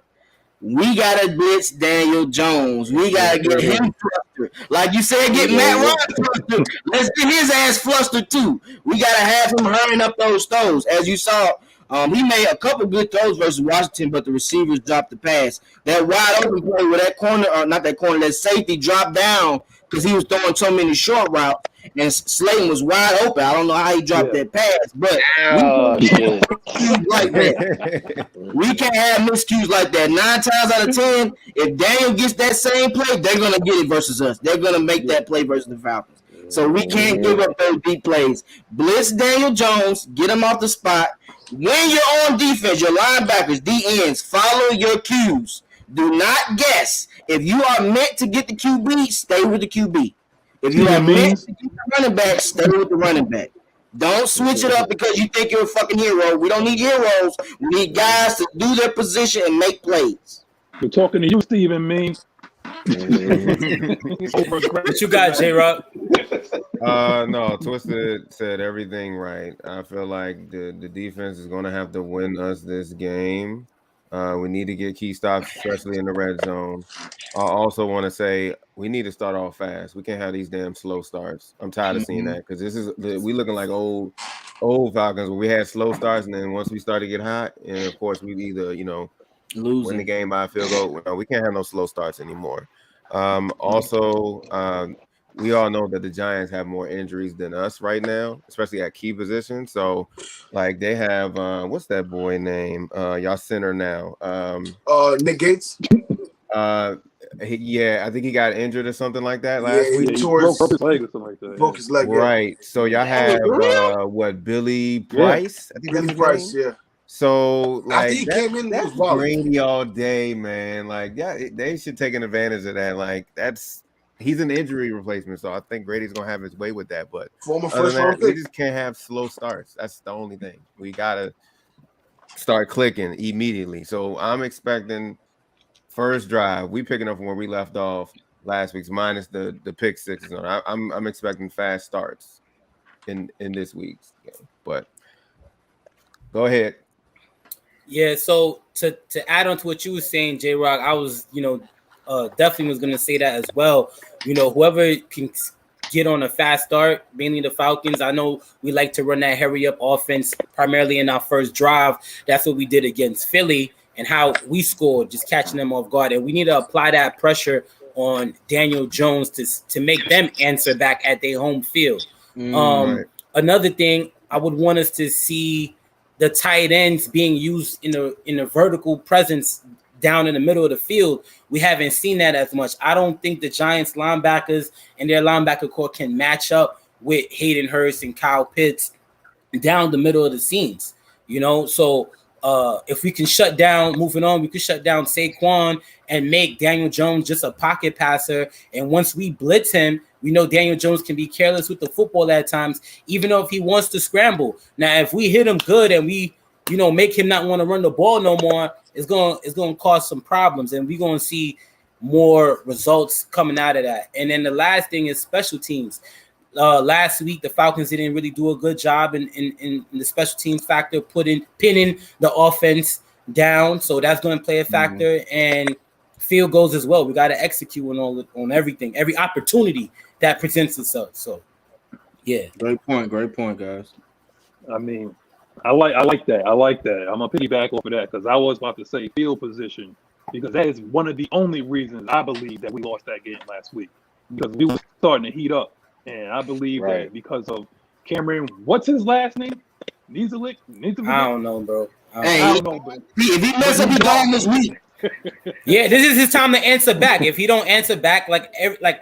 we got to blitz Daniel Jones. We got to get him flustered. Like you said, get Matt Ryan flustered. Let's get his ass flustered too. We got to have him hurrying up those throws. As you saw, he made a couple good throws versus Washington, but the receivers dropped the pass. That wide open play where that safety dropped down because he was throwing so many short routes, and Slayton was wide open. I don't know how he dropped that pass, but we can't have miscues like that. 9 times out of 10, if Daniel gets that same play, they're going to get it versus us. They're going to make that play versus the Falcons. So we can't give up those deep plays. Blitz Daniel Jones, get him off the spot. When you're on defense, your linebackers, D-ends, follow your cues. Do not guess. If you are meant to get the QB, stay with the QB. If you are meant to get the running back, stay with the running back. Don't switch it up because you think you're a fucking hero. We don't need heroes. We need guys to do their position and make plays. We're talking to you, Stephen Mean. What you got, J-Rock? No, Twisted said everything right. I feel like the defense is going to have to win us this game. We need to get key stops, especially in the red zone. I also want to say we need to start off fast. We can't have these damn slow starts. I'm tired of seeing that because we looking like old Falcons where we had slow starts, and then once we start to get hot, and of course we either win the game by a field goal. No, we can't have no slow starts anymore. Also, we all know that the Giants have more injuries than us right now, especially at key positions. So, like, they have what's that boy name? Y'all center now. Nick Gates. Yeah, I think he got injured or something like that last Yeah, week. he He tore broke his his leg or something like that. broke his leg. Yeah. Right. So y'all have Billy Price? I think Billy that's his Price. name. Yeah. So After like he came in, he that's was wild. Brady all day, man. Like, yeah, they should take an advantage of that. Like, he's an injury replacement, so I think Brady's gonna have his way with that. But Former other first than round that, we pick. just can't have slow starts. That's the only thing. We gotta start clicking immediately. So I'm expecting first drive. We picking up from where we left off last week's minus the pick sixes. I'm expecting fast starts in this week's game. But go ahead. Yeah, so to add on to what you were saying, J Rock, I was, definitely was gonna say that as well. Whoever can get on a fast start, mainly the Falcons. I know we like to run that hurry up offense primarily in our first drive. That's what we did against Philly and how we scored, just catching them off guard. And we need to apply that pressure on Daniel Jones to make them answer back at their home field. Right. Another thing, I would want us to see the tight ends being used in a vertical presence down in the middle of the field. We haven't seen that as much. I don't think the Giants linebackers and their linebacker core can match up with Hayden Hurst and Kyle Pitts down the middle of the scenes. So if we can shut down, moving on, we could shut down Saquon and make Daniel Jones just a pocket passer. And once we blitz him, we know Daniel Jones can be careless with the football at times, even though if he wants to scramble. Now, if we hit him good and we, make him not want to run the ball no more, it's going to cause some problems, and we're going to see more results coming out of that. And then the last thing is special teams. Last week, the Falcons didn't really do a good job in the special teams factor, pinning the offense down. So that's going to play a factor, and field goals as well. We got to execute on everything, every opportunity that presents itself. So, yeah. Great point, guys. I mean, I like that. I'm gonna piggyback off of that because I was about to say field position because that is one of the only reasons I believe that we lost that game last week because we were starting to heat up, and I believe that because of Cameron, what's his last name? Nizilik? I don't know, bro. I don't know, but if he mess up, he gone this week. Yeah, this is his time to answer back. If he don't answer back,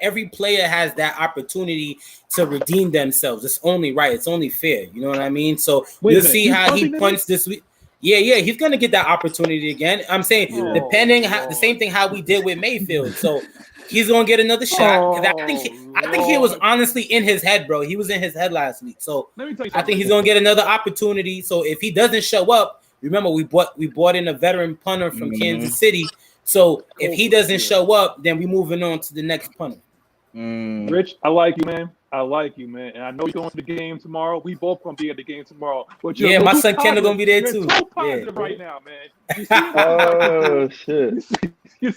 every player has that opportunity to redeem themselves. It's only right. It's only fair. You know what I mean? So we'll see how he punts this week. Yeah, he's gonna get that opportunity again. I'm saying, depending the same thing how we did with Mayfield. So he's gonna get another shot. Because I think he was honestly in his head, bro. He was in his head last week. So I think he's gonna get another opportunity. So if he doesn't show up. Remember, we bought in a veteran punter from Kansas City. So if he doesn't show up, then we moving on to the next punter. Rich, I like you, man. And I know you're going to the game tomorrow. We both gonna be at the game tomorrow. But my son Kendall gonna be there too. You're positive right now, man. Oh shit! You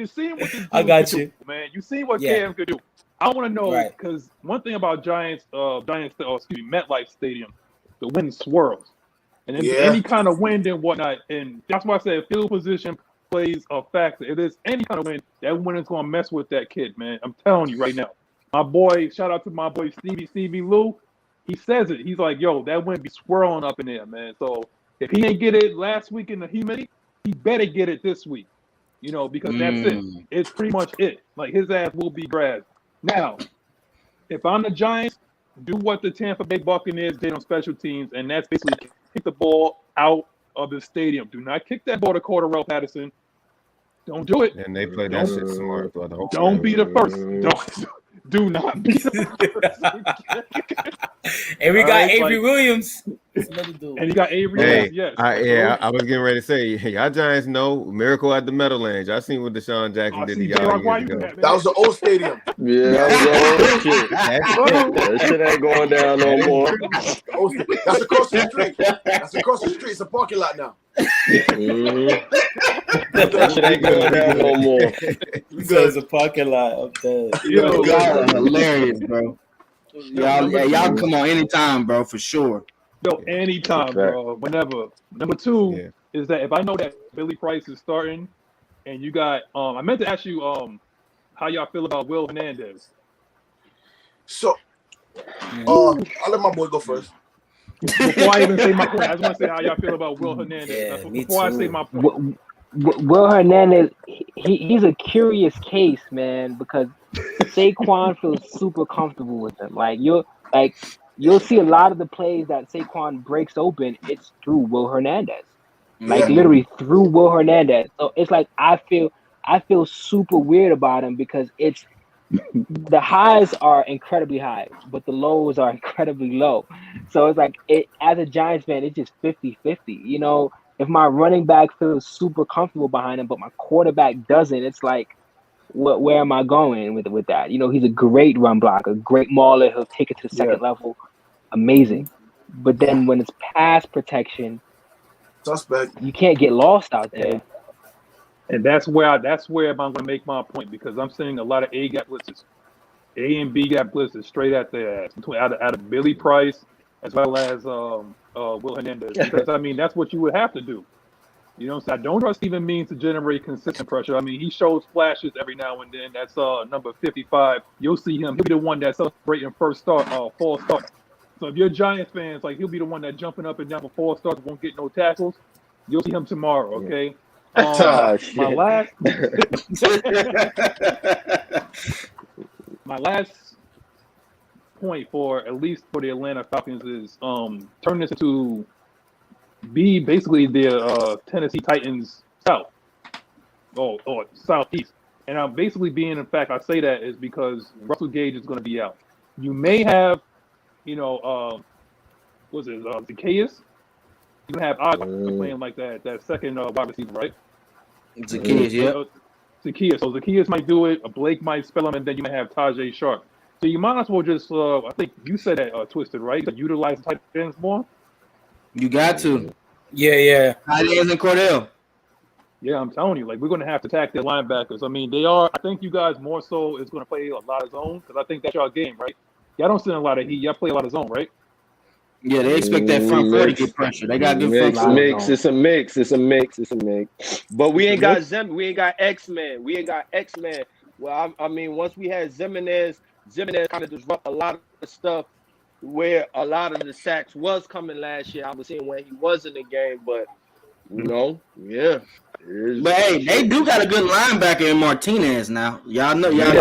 see what this I got you, you, man. You see what Cam could do. I want to know because one thing about MetLife Stadium, the wind swirls. And any kind of wind and whatnot, and that's why I said field position plays a factor. If there's any kind of wind, that wind is going to mess with that kid, man. I'm telling you right now. My boy, shout out to my boy Stevie Lou. He says it. He's like, yo, that wind be swirling up in there, man. So if he ain't get it last week in the humidity, he better get it this week, because that's it. It's pretty much it. Like, his ass will be grass. Now, if I'm the Giants, do what the Tampa Bay Buccaneers did on special teams, and that's basically kick the ball out of the stadium. Do not kick that ball to Cordarrelle Patterson. Don't do it. And they play that shit smart. Don't be the first. Do not be the first. And we got Avery Williams. And you got Avery Williams, yes. I was getting ready to say, y'all Giants know Miracle at the Meadowlands. Y'all seen what Deshaun Jackson did to y'all years ago. That was the old stadium. Yeah, that was the old shit. That shit ain't going down no more. That's across the street. It's a parking lot now. That shit ain't going down no more. Because a parking lot up there. Y'all are hilarious, bro. Y'all come on anytime, bro, for sure. Yo, anytime, bro. Whenever. Number two is that if I know that Billy Price is starting, and you got I meant to ask you how y'all feel about Will Hernandez. So, I'll let my boy go first. Before I even say my point, I just want to say how y'all feel about Will Hernandez. Yeah, me Before I too. say my point. Will Hernandez, he's a curious case, man, because Saquon feels super comfortable with him. You'll see a lot of the plays that Saquon breaks open, it's through Will Hernandez. Like literally through Will Hernandez. So it's like I feel super weird about him because it's the highs are incredibly high, but the lows are incredibly low. So it's like as a Giants fan, it's just 50-50. You know, if my running back feels super comfortable behind him, but my quarterback doesn't, it's like where am I going with that? You know, he's a great run blocker, great mauler, he'll take it to the second level. Amazing. But then when it's pass protection, Suspect. you can't get lost out there. And that's where I'm going to make my point because I'm seeing a lot of A gap blitzes, A and B gap blitzes straight at their ass out of Billy Price as well as Will Hernandez. Because I mean that's what you would have to do. You know what I'm saying? I don't trust Steven Means to generate consistent pressure. I mean he shows flashes every now and then. That's number 55. You'll see him. He'll be the one that's celebrating false start. So if you're Giants fans, like he'll be the one that jumping up and down for false starts, won't get no tackles. You'll see him tomorrow. Okay. My last point for at least for the Atlanta Falcons is turn this into be basically the Tennessee Titans South or Southeast. And I'm basically being, in fact, I say that is because Russell Gage is going to be out. You may have, Zacchaeus? You can have Oz playing like that second wide receiver, right? Zacchaeus, yeah. Zacchaeus. So Zacchaeus might do it. Blake might spell him, and then you might have Tajay Sharp. So you might as well just, I think you said that, Twisted, right? To utilize the tight ends more? You got to. Yeah. Tight ends and Cordell. Yeah, I'm telling you, like, we're going to have to attack their linebackers. I mean, I think you guys more so is going to play a lot of zone because I think that's your game, right? Y'all don't send a lot of heat. Y'all play a lot of zone, right? Yeah, they expect that front four to get pressure. They got good front mix. It's a mix. But we ain't got X-Men. Well, I mean, once we had Zimenez kind of disrupt a lot of stuff where a lot of the sacks was coming last year. I was seeing when he was in the game, but yeah. But hey, they do got a good linebacker in Martinez now. Y'all know, middle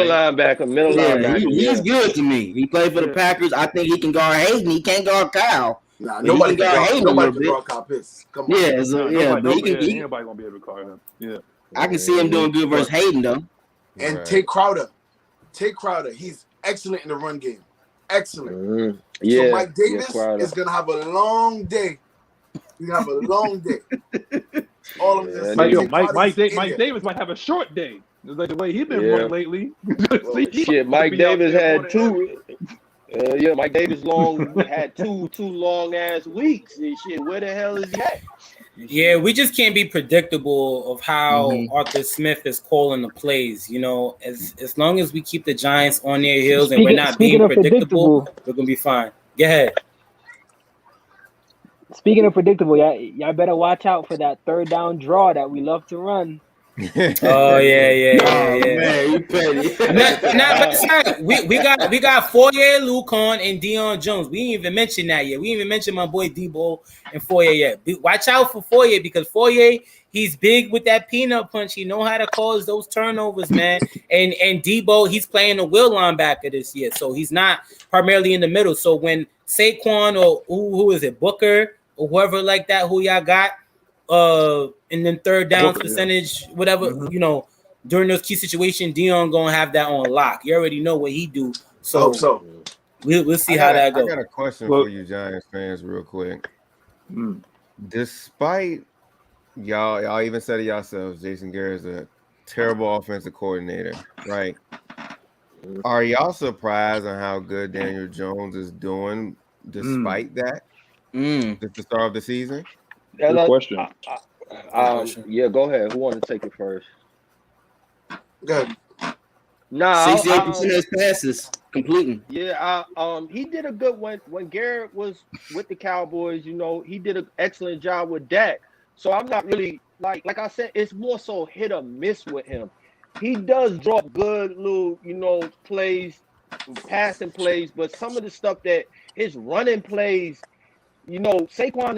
linebacker. He's good to me. He played for the Packers. I think he can guard Hayden. He can't guard Kyle. Nah, nobody can guard Hayden. Nobody can guard Kyle Pitts. Come on. Nobody gonna be able to guard him. Yeah. I can see him doing good versus Hayden though. And Tate Crowder. He's excellent in the run game. Excellent. So Mike Davis is gonna have a long day. All of this. Mike Davis might have a short day. It's like the way he's been running lately. Mike Davis had two. Mike Davis had two long ass weeks. And shit, where the hell is he at? Yeah, we just can't be predictable of how Arthur Smith is calling the plays. You know, as long as we keep the Giants on their heels and we're not being predictable, we're gonna be fine. Go ahead. Speaking of predictable, y'all better watch out for that third down draw that we love to run. Oh yeah. Man, you petty. We got Foyer, Lucon, and Deion Jones. We didn't even mention that yet. We didn't even mention my boy Debo and Foyer yet. Watch out for Foyer because Foyer, he's big with that peanut punch. He know how to cause those turnovers, man. And Debo, he's playing a will linebacker this year, so he's not primarily in the middle. So when Saquon or who is it, Booker or whoever like that, who y'all got, and then third down percentage, whatever, during those key situations, Deion gonna have that on lock. You already know what he do. So we'll see how that goes. I got a question for you Giants fans real quick. Despite y'all even said it yourselves, Jason Garrett is a terrible offensive coordinator, right? Are y'all surprised on how good Daniel Jones is doing despite that? At the start of the season? Good question. Go ahead. Who want to take it first? Go ahead. 68% of his passes completing. Yeah, he did a good one when Garrett was with the Cowboys. He did an excellent job with Dak. So I'm not really like I said, it's more so hit or miss with him. he does drop good little, plays, passing plays, but some of the stuff that his running plays, Saquon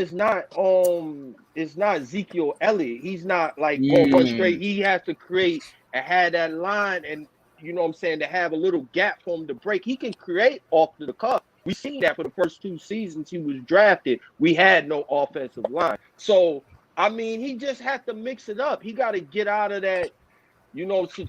is not Ezekiel Elliott. He's not like going straight. He has to create and have that line, and to have a little gap for him to break. He can create off the cuff. We seen that for the first 2 seasons he was drafted. We had no offensive line. So, I mean, he just had to mix it up. He got to get out of that,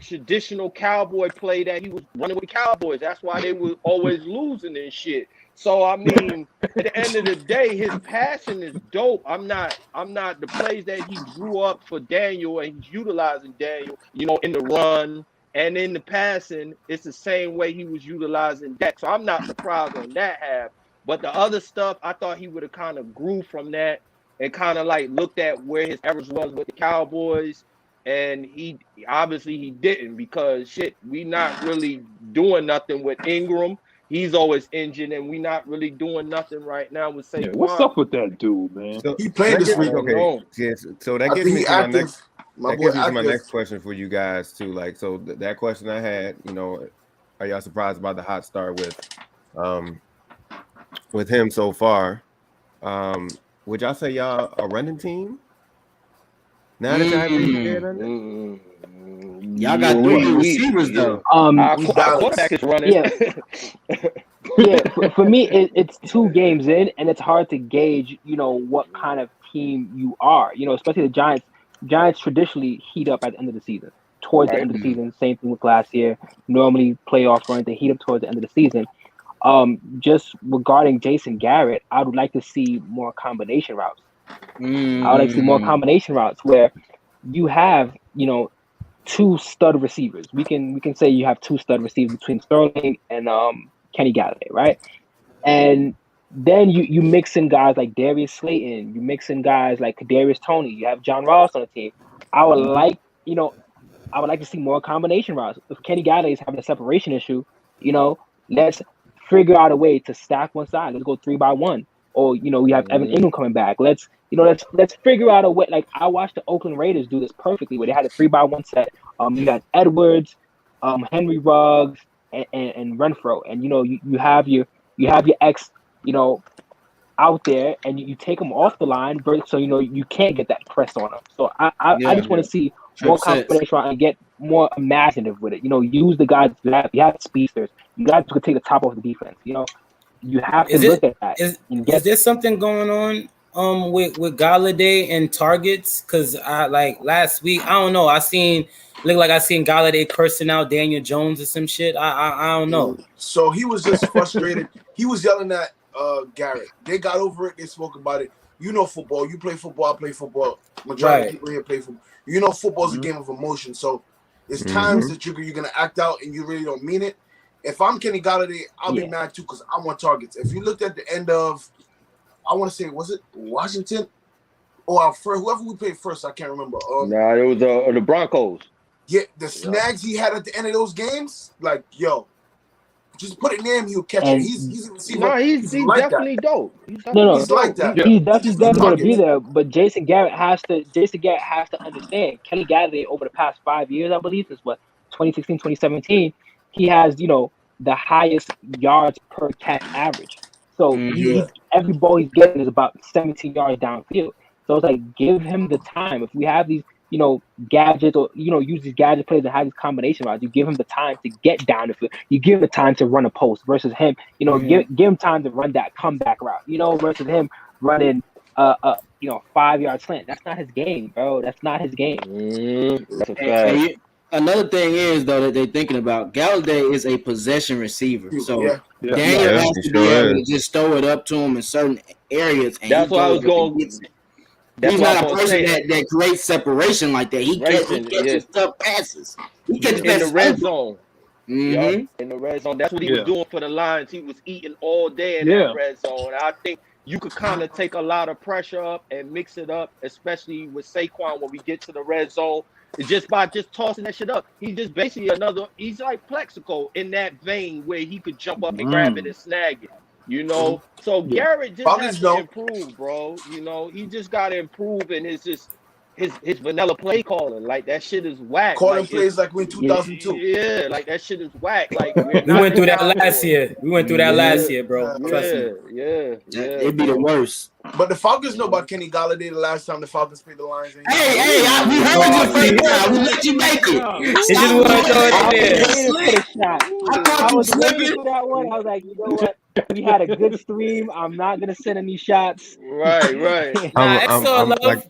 traditional cowboy play that he was running with the Cowboys. That's why they were always losing and shit. So, I mean, at the end of the day, his passion is dope. I'm not the plays that he grew up for Daniel, and he's utilizing Daniel, in the run and in the passing. It's the same way he was utilizing Dak. So I'm not surprised on that half. But the other stuff, I thought he would have kind of grew from that and kind of like looked at where his average was with the Cowboys. And he didn't, because we not really doing nothing with Ingram. He's always injured, and we not really doing nothing right now with Saquon. Yeah, what's up with that dude, man? So, He played this week. Okay. Yes. So that gets me to my next question for you guys too. Like, so that question I had, are y'all surprised about the hot start with him so far? Would y'all say y'all a running team? Now that y'all y'all got 3 receivers though. Our quarterback is running. Yeah. For me, it's 2 games in, and it's hard to gauge, what kind of team you are. Especially the Giants. Giants traditionally heat up at the end of the season. Towards the end of the season, same thing with last year. Normally, playoff runs, they heat up towards the end of the season. Just regarding Jason Garrett, I would like to see more combination routes. I would like to see more combination routes where you have, 2 stud receivers. We can say you have 2 stud receivers between Sterling and Kenny Galladay, right? And then you mix in guys like Darius Slayton, you mix in guys like Kadarius Toney, you have John Ross on the team. I would like to see more combination routes. If Kenny Galladay is having a separation issue, let's figure out a way to stack one side. Let's go 3-by-1. Or we have Evan Ingram coming back. Let's figure out a way. Like, I watched the Oakland Raiders do this perfectly, where they had a 3-by-1 set. You got Edwards, Henry Ruggs, and Renfro, and you have your ex out there, and you take them off the line, so you can't get that press on them. So I just want to see more combination and get more imaginative with it. Use the guys you have. You have speedsters. You guys could take the top off the defense. You have to look at that. Is there something going on with Galladay and targets? Because last week, I don't know. I seen Galladay cursing out Daniel Jones or some shit. I don't know. So he was just frustrated. He was yelling at Garrett. They got over it. They spoke about it. Football. You play football. I play football. Majority of people here play football. Football's a game of emotion. So there's times that you're gonna act out and you really don't mean it. If I'm Kenny Galladay, I'll be mad too, because I want targets. If you looked at the end of, I want to say, was it Washington or whoever we played first? I can't remember. It was the Broncos. Yeah, the snags he had at the end of those games, like, just put it near him, he'll catch it. He's a receiver. No, he's like definitely that. dope. He's like that. He's definitely going to be there. But Jason Garrett has to understand. Kenny Galladay, over the past 5 years, I believe, is 2016, 2017. He has, the highest yards per catch average. So every ball he's getting is about 17 yards downfield. So it's like, give him the time. If we have these, gadgets, or use these gadget plays and have these combination routes, you give him the time to get down the field. You give him the time to run a post versus him, give him time to run that comeback route, versus him running 5-yard slant. That's not his game, bro. That's not his game. That's a fact. Another thing is, though, that they're thinking about, Galladay is a possession receiver. So Daniel has to be able to just throw it up to him in certain areas. And that's why I was going. He's not a person that creates separation like that. He catches tough passes. He catches in the red zone. In the red zone. That's what he was doing for the Lions. He was eating all day in that red zone. I think you could kind of take a lot of pressure up and mix it up, especially with Saquon when we get to the red zone. Just by tossing that shit up. He's just basically he's like Plexico in that vein where he could jump up and grab it and snag it. So Garrett just has to improve, bro. He just got to improve, and it's just his vanilla play calling. Like that shit is whack. Calling like, plays like we in 2002. Yeah, like that shit is whack. Like We went through that last year. We went through that last year, bro. Trust me. Yeah. It'd be the worst. But the Falcons know about Kenny Galladay the last time the Falcons played the Lions. Hey, we heard your first time. We let you make it. It just wasn't throw it there. I was waiting for that one. I was like, you know what? We had a good stream. I'm not gonna send any shots. Right. Nah, it's all love.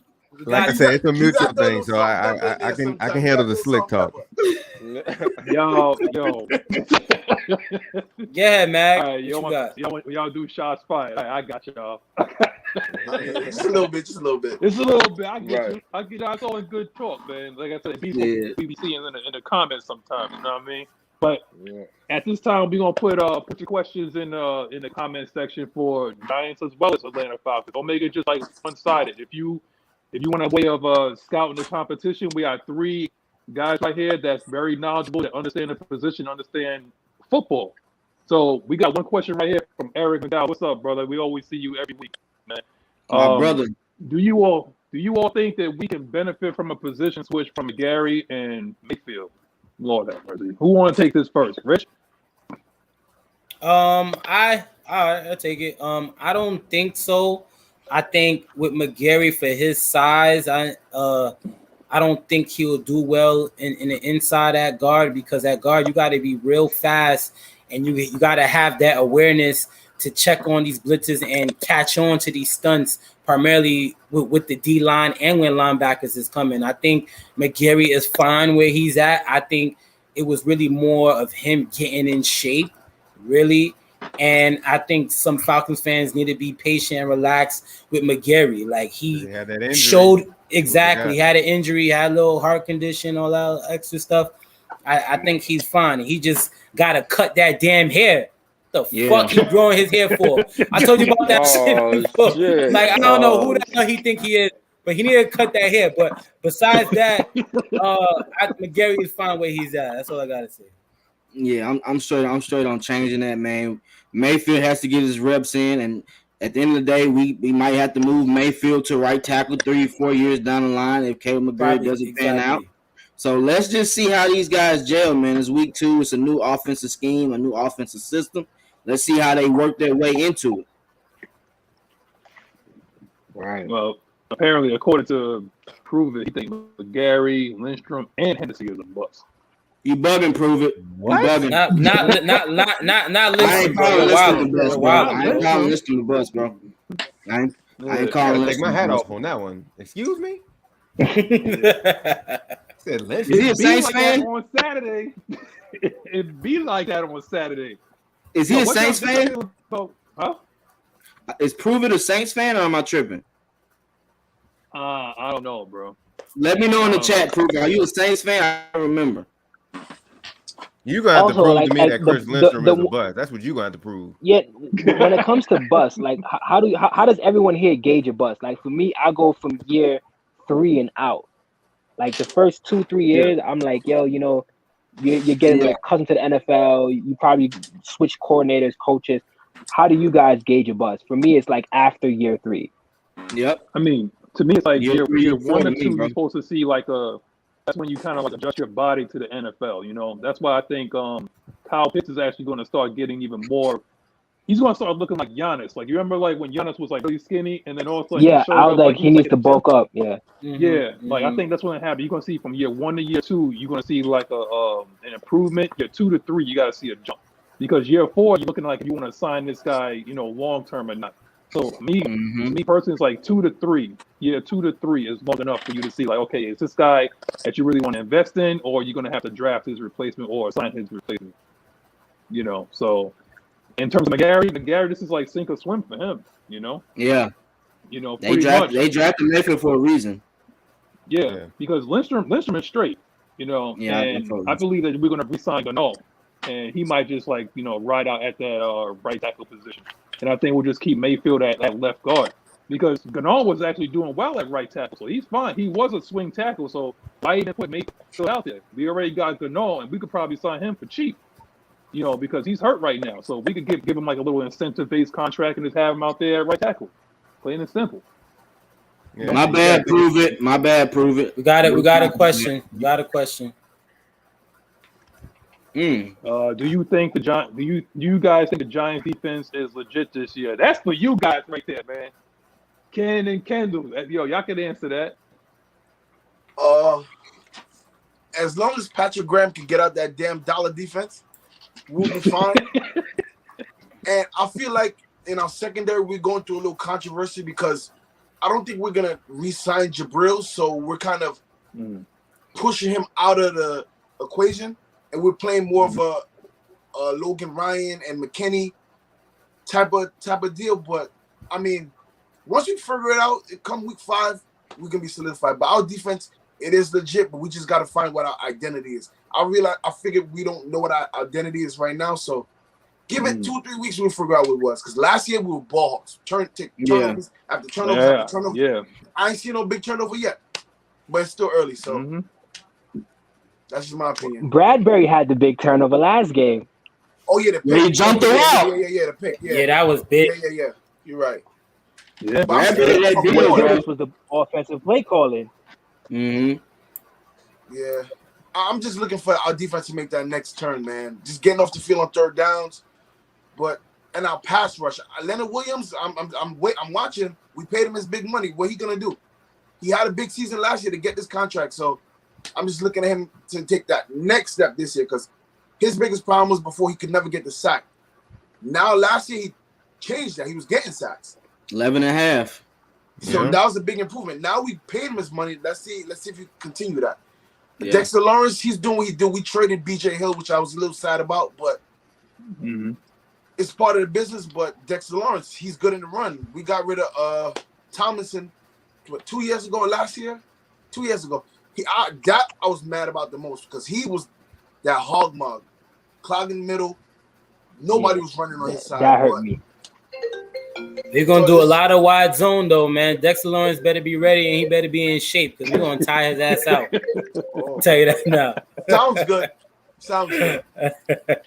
Like I said, it's a mutual thing, so I can handle the slick talk. Yo. Yeah, man. All right, y'all do shots fired. I got y'all. Just a little bit. It's a little bit. I get you. It's always good talk, man. Like I said, people we be seeing in the comments sometimes. You know what I mean? But at this time, we're gonna put your questions in the comment section for Giants as well as Atlanta Falcons. Don't make it just like one-sided. If you want a way of scouting the competition, we have 3 guys right here that's very knowledgeable, that understand the position, understand football. So we got one question right here from Eric McDowell. What's up, brother? We always see you every week, man. My brother. Do you all think that we can benefit from a position switch from Gary and Mayfield? Lord have mercy. Who want to take this first? Rich? I'll take it. I don't think so. I think with McGarry for his size, I don't think he'll do well in the inside at guard, because at guard you got to be real fast and you got to have that awareness to check on these blitzes and catch on to these stunts, primarily with the D line and when linebackers is coming. I think McGarry is fine where he's at. I think it was really more of him getting in shape, really. And I think some Falcons fans need to be patient and relaxed with McGarry. Like he showed exactly, he had an injury, had a little heart condition, all that extra stuff. I think he's fine. He just gotta cut that damn hair. The fuck he growing his hair for? I told you about that shit before. Shit. Like I don't know who the hell he think he is, but he need to cut that hair. But besides that, McGarry is fine where he's at. That's all I gotta say. Yeah, I'm straight on changing that, man. Mayfield has to get his reps in, and at the end of the day, we might have to move Mayfield to right tackle 3 or 4 years down the line if Caleb McGarry doesn't pan out. So let's just see how these guys gel, man. It's week 2. It's a new offensive scheme, a new offensive system. Let's see how they work their way into it. Right. Well, apparently, according to Prove It, he thinks McGarry, Lindstrom, and Hennessy is a bust. You bugging, Prove It. What? You bugging. Not I listening, ain't calling bro. Lindstrom the bust, bro. I ain't calling Lindstrom the bust, bro. I ain't calling take my Lindstrom hat the off bust. on that one. Excuse me? Said Is he a Saints fan? On Saturday, it be like that on Saturday. Is he a Saints fan? Huh? Is Prove It a Saints fan, or am I tripping? I don't know, bro. Let me know in the chat, Prove It. Are you a Saints fan? I don't remember. You gonna have to Also, prove to me that Chris Lindstrom is a the bust. That's what you gonna have to prove. Yeah, when it comes to bust, like how does everyone here gauge a bust? Like for me, I go from year 3 and out. Like the first 2-3 years, I'm like, yo, you know, you're getting accustomed to the NFL. You probably switch coordinators, coaches. How do you guys gauge a bust? For me, it's like after year 3. Yep. I mean, to me, it's like year 1 or 2. Bro. You're supposed to see like that's when you kind of like adjust your body to the NFL. You know, that's why I think Kyle Pitts is actually going to start getting even more. He's going to start looking like Giannis. Like you remember, like when Giannis was like really skinny, and then all of a sudden, I was like, he needs to bulk up. Yeah. Like I think that's when it happened. You're going to see from year 1 to year 2, you're going to see like an improvement. Year 2 to 3, you got to see a jump, because year 4, you're looking like if you want to sign this guy, you know, long term or not. So me personally, it's like 2 to 3. Yeah, 2 to 3 is long enough for you to see, like, okay, is this guy that you really want to invest in, or you're going to have to draft his replacement or sign his replacement? You know, so in terms of McGarry, this is like sink or swim for him. You know. Yeah. You know, they drafted Mayfield for a reason. Yeah, because Lindstrom is straight. You know, and I believe that we're going to re-sign Garnett, and he might just like, you know, ride out at that right tackle position. And I think we'll just keep Mayfield at left guard, because Garnett was actually doing well at right tackle. So he's fine. He was a swing tackle. So why even put Mayfield out there? We already got Garnett, and we could probably sign him for cheap, you know, because he's hurt right now. So we could give him like a little incentive-based contract and just have him out there at right tackle. Plain and simple. Yeah, My bad. Prove it. My bad. Prove it. We got it. We got a question. We got a question. Do you think do you guys think the Giants defense is legit this year? That's for you guys right there, man. Ken and Kendall, yo, y'all can answer that. As long as Patrick Graham can get out that damn dollar defense, we'll be fine. And I feel like in our secondary, we're going through a little controversy because I don't think we're gonna re-sign Jabril, so we're kind of pushing him out of the equation, and we're playing more of a Logan Ryan and McKinney type of deal. But I mean, once we figure it out, come week 5, we can be solidified. But our defense, it is legit, but we just got to find what our identity is. I figured we don't know what our identity is right now, so give it 2-3 weeks, we'll figure out what it was. Because last year we were ball hawks, turnovers after turnovers after turnovers. Yeah. I ain't seen no big turnover yet, but it's still early, so that's just my opinion. Bradbury had the big turnover last game. Oh yeah, the pick. He jumped the wall. Yeah, the pick. Yeah, that was big. Yeah. You're right. Yeah, Bradbury that deal, bro. This was the offensive play calling. Yeah, I'm just looking for our defense to make that next turn, man. Just getting off the field on third downs, and our pass rush. Leonard Williams, I'm watching. We paid him his big money. What he gonna do? He had a big season last year to get this contract, so I'm just looking at him to take that next step this year because his biggest problem was before he could never get the sack. Now last year he changed that. He was getting sacks. 11.5. So that was a big improvement. Now we paid him his money. Let's see if we continue that. Yeah. Dexter Lawrence, he's doing what he did. We traded BJ Hill, which I was a little sad about, but it's part of the business. But Dexter Lawrence, he's good in the run. We got rid of Tomlinson, 2 years ago or last year? 2 years ago. I was mad about the most because he was that hog mug, clogging the middle. Nobody was running on his side. That hurt me. They're gonna do a lot of wide zone though, man. Dexter Lawrence better be ready and he better be in shape because we're gonna tire his ass out. I'll tell you that now. Sounds good.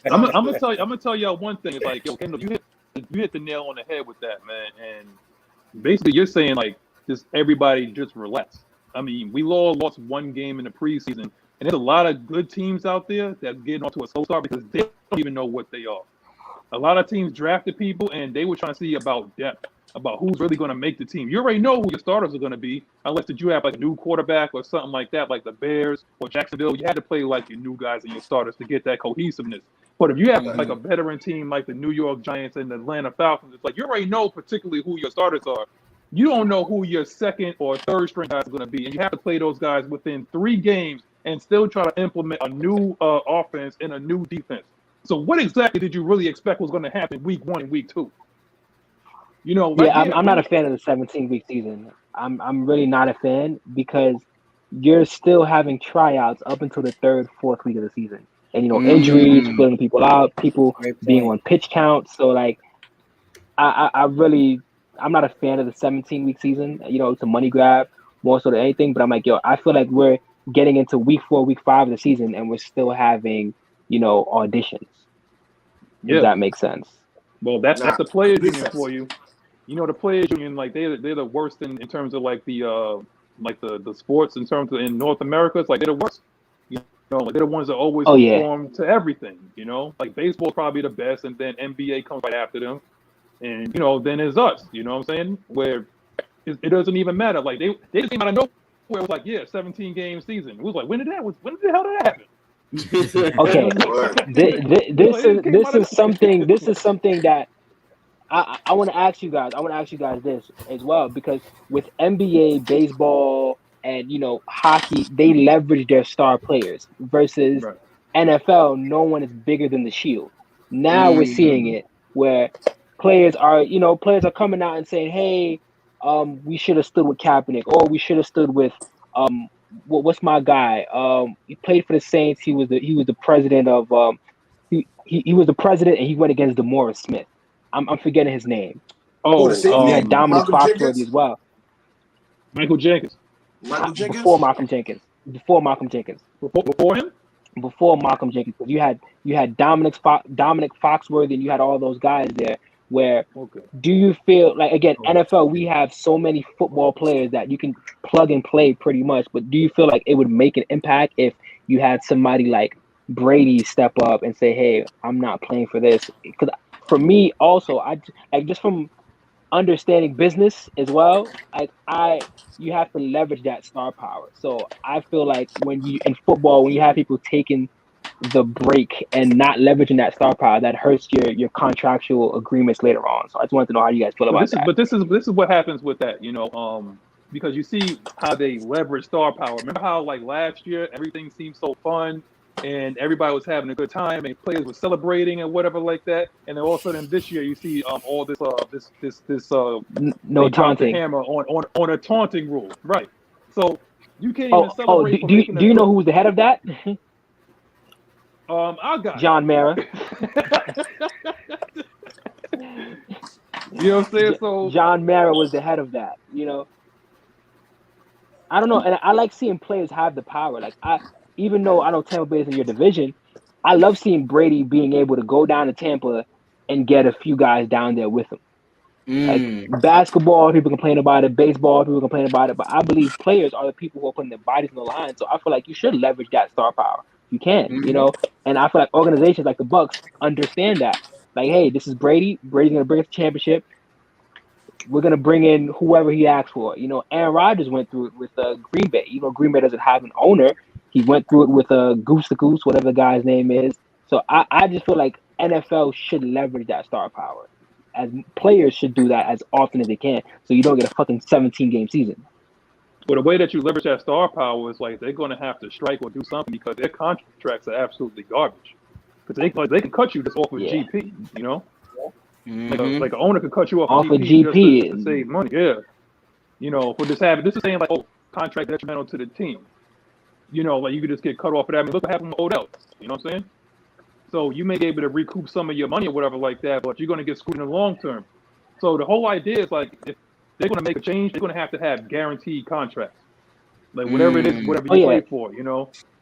I'm gonna tell y'all one thing. It's like, yo, Kendall, you hit the nail on the head with that, man. And basically, you're saying like, just everybody just relax. I mean, we all lost one game in the preseason, and there's a lot of good teams out there that get onto a slow start because they don't even know what they are. A lot of teams drafted people, and they were trying to see about depth, about who's really going to make the team. You already know who your starters are going to be, unless you have like a new quarterback or something like that, like the Bears or Jacksonville. You had to play like your new guys and your starters to get that cohesiveness. But if you have like a veteran team like the New York Giants and the Atlanta Falcons, it's like you already know particularly who your starters are. You don't know who your second or third string guys are going to be, and you have to play those guys within 3 games and still try to implement a new offense and a new defense. So what exactly did you really expect was going to happen week 1 and week 2? You know, I'm not a fan of the 17-week season. I'm really not a fan because you're still having tryouts up until the 3rd, 4th week of the season. And, injuries, splitting people out, people being on pitch counts. So, like, I'm not a fan of the 17-week season. It's a money grab more so than anything. But I'm like, I feel like we're getting into week 4, week 5 of the season, and we're still having, auditions. If that makes sense. Well, that's the players union for you. The players union, like they're the worst in terms of like the sports in terms of in North America. It's like they're the worst. Like they're the ones that always conform to everything. Like baseball's probably the best, and then NBA comes right after them, and then it's us. You know what I'm saying? Where it doesn't even matter. Like they just came out of nowhere. It was like 17 game season. It was like when the hell did that happen? Okay, this is something that I want to ask you guys. I want to ask you guys this as well because with NBA, baseball, and hockey, they leverage their star players versus NFL. No one is bigger than the shield. Now we're seeing it where players are coming out and saying, "Hey, we should have stood with Kaepernick, or we should have stood with what's my guy? He played for the Saints. He was the president of he was the president, and he went against DeMaurice Smith. I'm forgetting his name. He had Dominic Foxworthy as well. Michael Jenkins. Before Malcolm Jenkins. Before him. Before Malcolm Jenkins, because you had Dominic Foxworthy, and you had all those guys there Where do you feel like, again, NFL, we have so many football players that you can plug and play pretty much, but do you feel like it would make an impact if you had somebody like Brady step up and say, hey, I'm not playing for this? Because for me also, I like, just from understanding business as well, you have to leverage that star power. So I feel like when you in football, when you have people taking the break and not leveraging that star power, that hurts your contractual agreements later on. So I just wanted to know how you guys feel about that. But this is what happens with that, because you see how they leverage star power. Remember how like last year everything seemed so fun and everybody was having a good time and players were celebrating and whatever like that, and then all of a sudden this year you see all this no they dropped the taunting. hammer on a taunting rule, right? So you can't even celebrate. Do you know who's the head of that? I got John Mara. You know what I'm saying? So John Mara was the head of that. I don't know, and I like seeing players have the power. Like even though I know Tampa Bay is in your division, I love seeing Brady being able to go down to Tampa and get a few guys down there with him. Like basketball, people complain about it. Baseball, people complain about it. But I believe players are the people who are putting their bodies on the line. So I feel like you should leverage that star power. You can, and I feel like organizations like the Bucks understand that. Like, hey, this is Brady. Brady's gonna bring us a championship. We're gonna bring in whoever he asks for. Aaron Rodgers went through it with Green Bay. Even though Green Bay doesn't have an owner, he went through it with Goose the Goose, whatever the guy's name is. So I just feel like NFL should leverage that star power. As players should do that as often as they can, so you don't get a fucking 17-game season. But the way that you leverage that star power is like they're going to have to strike or do something because their contracts are absolutely garbage. Because they can cut you just off of GP, like an owner could cut you off of GP just to save money. Yeah, for this habit, this is saying like, contract detrimental to the team. Like you could just get cut off of that. I mean, look what happened with Odell. You know what I'm saying? So you may be able to recoup some of your money or whatever like that, but you're going to get screwed in the long term. So the whole idea is like, if they're going to make a change, they're going to have guaranteed contracts. Like whatever it is, whatever you play for,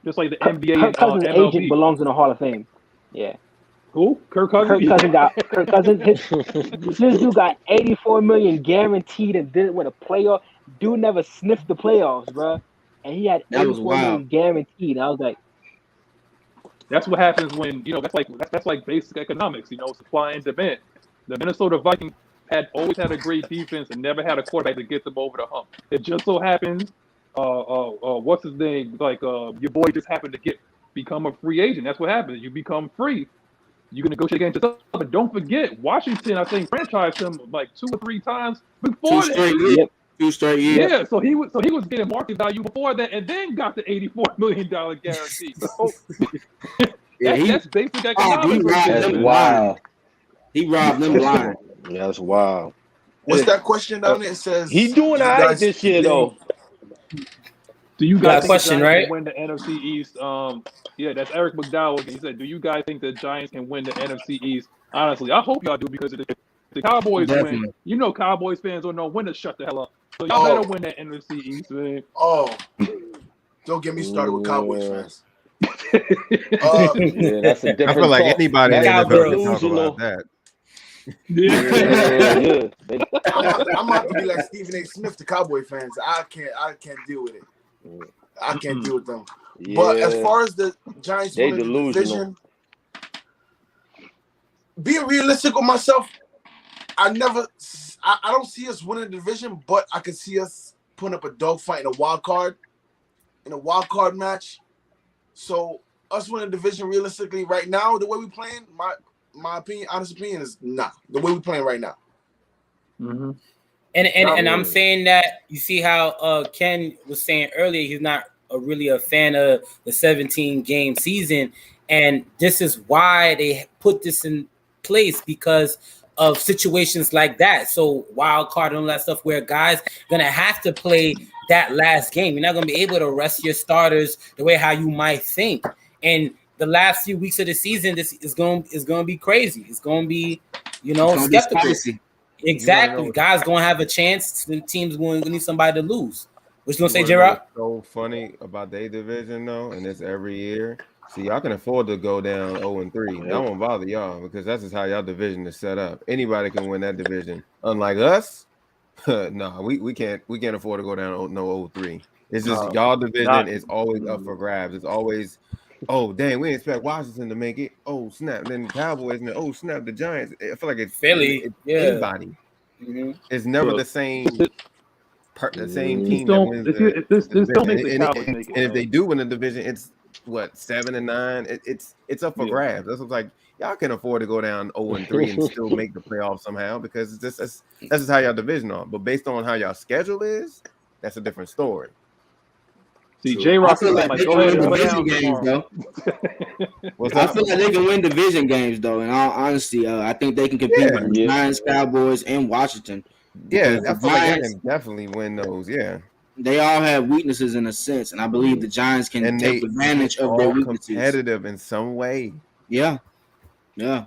just like the NBA Kirk Cousins' MLB. agent belongs in the Hall of Fame. Yeah. Who? Kirk Cousins? Kirk Cousins. This dude got $84 million guaranteed and didn't win a playoff. Dude never sniffed the playoffs, bro. And he had $84 million guaranteed. I was like, that's what happens when that's like basic economics, supply and demand. The Minnesota Vikings always had a great defense and never had a quarterback to get them over the hump. It just so happens, what's his name? Like your boy just happened to become a free agent. That's what happens. You become free. You can negotiate against yourself. But don't forget, Washington, I think, franchised him like 2 or 3 times before that. 2 straight years. Yeah, so he was getting market value before that, and then got the $84 million guarantee. So that's basic economics. That's wild. He robbed them blind. That's wild. What's that question down there? It says he doing all right this year though. Do you guys think question, the Giants right? can win the NFC East? That's Eric McDowell. He said, "Do you guys think the Giants can win the NFC East?" Honestly, I hope y'all do because if the Cowboys win, Cowboys fans don't know when to shut the hell up. So y'all better win that NFC East, man. Don't get me started with Cowboys fans. Yeah, that's a different. I feel like anybody in the NFL can talk delusional. about that. Yeah. I'm about to be like Stephen A. Smith to Cowboy fans. I can't deal with it. I can't deal with them. Yeah. But as far as the Giants They winning the delusional. division, being realistic with myself, I don't see us winning the division, but I can see us putting up a dogfight in a wild card match. So us winning the division realistically right now, the way we playing, my opinion, honest opinion is nah. The way we playing right now. Mm-hmm. And I'm saying that you see how Ken was saying earlier, he's not really a fan of the 17-game season, and this is why they put this in place because of situations like that. So wild card and all that stuff where guys gonna have to play that last game. You're not gonna be able to rest your starters the way how you might think. And the last few weeks of the season, this is gonna be crazy. It's gonna be, skeptical. Exactly. Guys gonna have a chance. The team's going to need somebody to lose. What you gonna say, J-Rock? So funny about their division though, and it's every year. See, y'all can afford to go down 0-3. That won't bother y'all because that's just how y'all division is set up. Anybody can win that division. Unlike us, no, we can't afford to go down no 0-3. It's just y'all division is always up for grabs. It's always, oh dang, we expect Washington to make it. Oh snap, then the Cowboys and then, oh snap, the Giants. I feel like it's Philly, anybody. Mm-hmm. It's never the same. The same team don't, that wins this the don't division. make the Cowboys make it. And if they do win the division, it's what 7-9. It's up for grabs. That's what's like y'all can afford to go down 0-3 and still make the playoffs somehow because that's just how y'all division are. But based on how y'all schedule is, that's a different story. See, J-Rock I feel like they can win division games, though. I feel like they can win division games, though. In all honesty, I think they can compete with the Giants, Cowboys, and Washington. Yeah, I feel like I can definitely win those. Yeah, they all have weaknesses in a sense, and I believe the Giants can take advantage of their weaknesses. Competitive in some way. Yeah. We're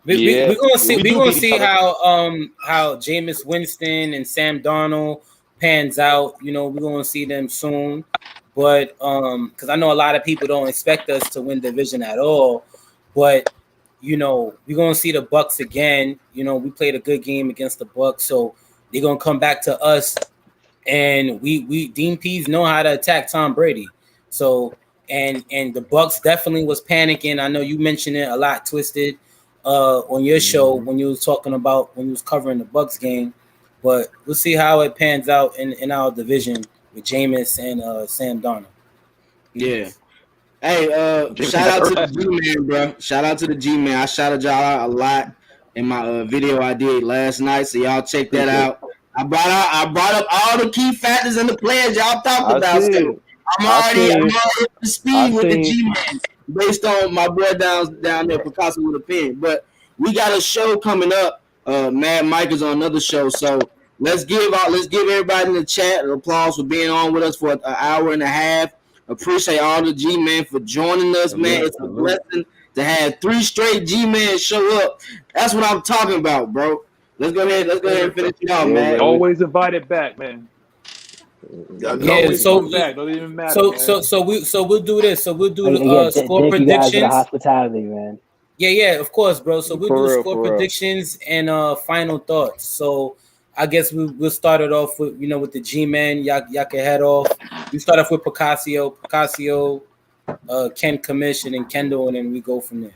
gonna see. We're gonna see how Jameis Winston and Sam Darnold pans out. You know, we're gonna see them soon. But because I know a lot of people don't expect us to win division at all. But you know, we're gonna see the Bucks again. You know, we played a good game against the Bucks, so they're gonna come back to us. And we Dean Pease know how to attack Tom Brady. So and the Bucks definitely was panicking. I know you mentioned it a lot, Twisted, on your show when you was talking about when you was covering the Bucks game. But we'll see how it pans out in our division with Jameis and Sam Darnold. Yeah. Hey, shout out to the G-Man, bro. Shout out to the G-Man. I shouted y'all out a lot in my video I did last night, so y'all check that out. I brought up all the key factors and the players y'all talked about. So I'm already up to speed with the G-Man based on my boy down there, Picasso with a pen. But we got a show coming up. Mad Mike is on another show, so let's give everybody in the chat an applause for being on with us for an hour and a half. Appreciate all the G-Man for joining us, man. It's a blessing to have 3 straight G-Man show up. That's what I'm talking about, bro. Let's go ahead and finish it off, man. Always invited back, man. Yeah, so back. Don't even matter, so we'll do this. So we'll do score thank predictions. You guys for the hospitality, man. Yeah, of course, bro. So we'll do score predictions and final thoughts. So I guess we'll start it off with with the G-Man. Y'all can head off. We start off with Picasso, Ken Commission, and Kendall, and then we go from there.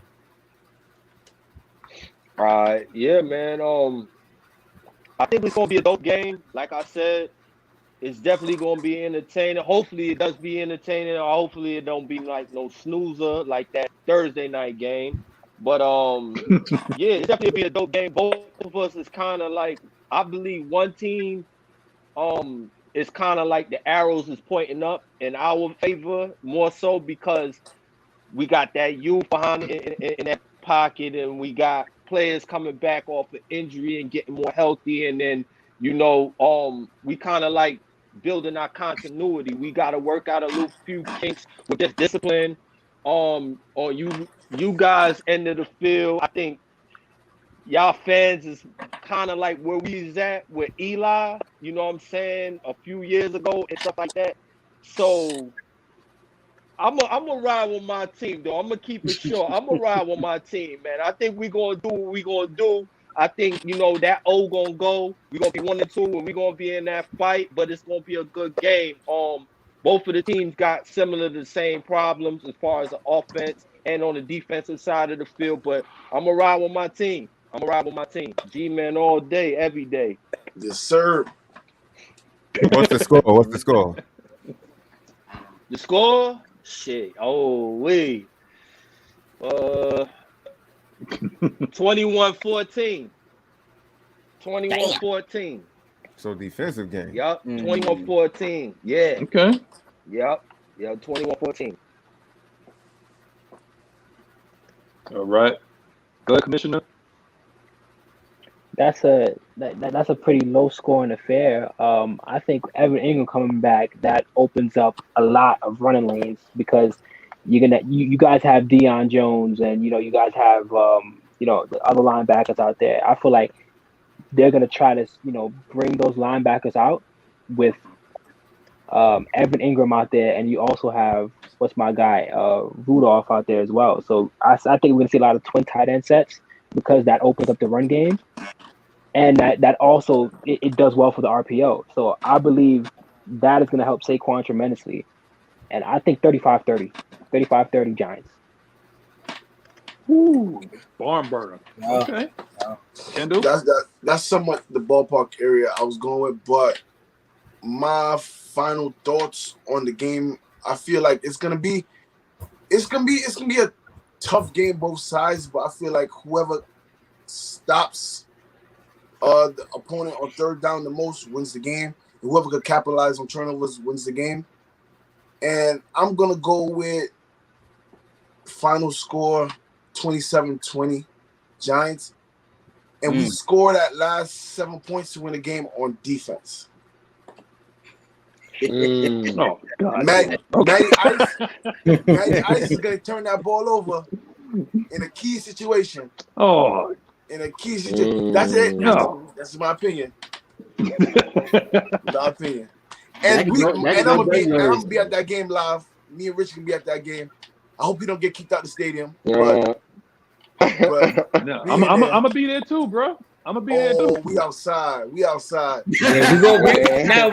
All right, yeah, man. I think it's gonna be a dope game. Like I said, it's definitely gonna be entertaining. Hopefully, it does be entertaining. Or hopefully, it don't be like no snoozer like that Thursday night game. But yeah, it's definitely be a dope game. Both of us is kind of like, I believe one team, it's kind of like the arrows is pointing up in our favor more so because we got that youth behind in that pocket, and we got players coming back off of injury and getting more healthy, and then we kind of like building our continuity. We got to work out a little few kinks with this discipline. On you guys end of the field, I think y'all fans is kind of like where we was at with Eli, you know what I'm saying, a few years ago and stuff like that. So I'm gonna ride with my team, though. I'm gonna keep it short. I'm gonna ride with my team, man. I think we're gonna do what we're gonna do. I think that O gonna go. We're gonna be 1-2, and we're gonna be in that fight, but it's gonna be a good game. Both of the teams got similar to the same problems as far as the offense and on the defensive side of the field, but I'm gonna ride with my team. G-Man all day, every day. Yes, sir. What's the score? The score? Shit. Oh, wait. 21-14. 21-14. So defensive game. Yup. 21-14. Yeah. Okay. Yup. 21-14. All right. Go ahead, Commissioner. That's a pretty low scoring affair. I think Evan Ingram coming back, that opens up a lot of running lanes because you guys have Deion Jones and you guys have the other linebackers out there. I feel like they're gonna try to bring those linebackers out with Evan Ingram out there, and you also have what's my guy, Rudolph out there as well. So I think we're gonna see a lot of twin tight end sets because that opens up the run game, and that also it does well for the RPO. So I believe that is gonna help Saquon tremendously, and I think 35-30 Giants. Ooh, barn burner. Wow. Okay. Kendall? That's somewhat the ballpark area I was going with, but my final thoughts on the game, I feel like it's gonna be a tough game both sides, but I feel like whoever stops the opponent on third down the most wins the game. And whoever could capitalize on turnovers wins the game. And I'm gonna go with final score 27-20 Giants. And we score that last 7 points to win the game on defense. Oh, God. Maggie Ice is going to turn that ball over in a key situation. Oh. In a key situation. That's it. That's my opinion. My opinion. And I'm gonna be at that game live. Me and Rich can be at that game. I hope you don't get kicked out the stadium. But I'm gonna be there too, bro. I'm gonna be there too. We outside. Yeah, we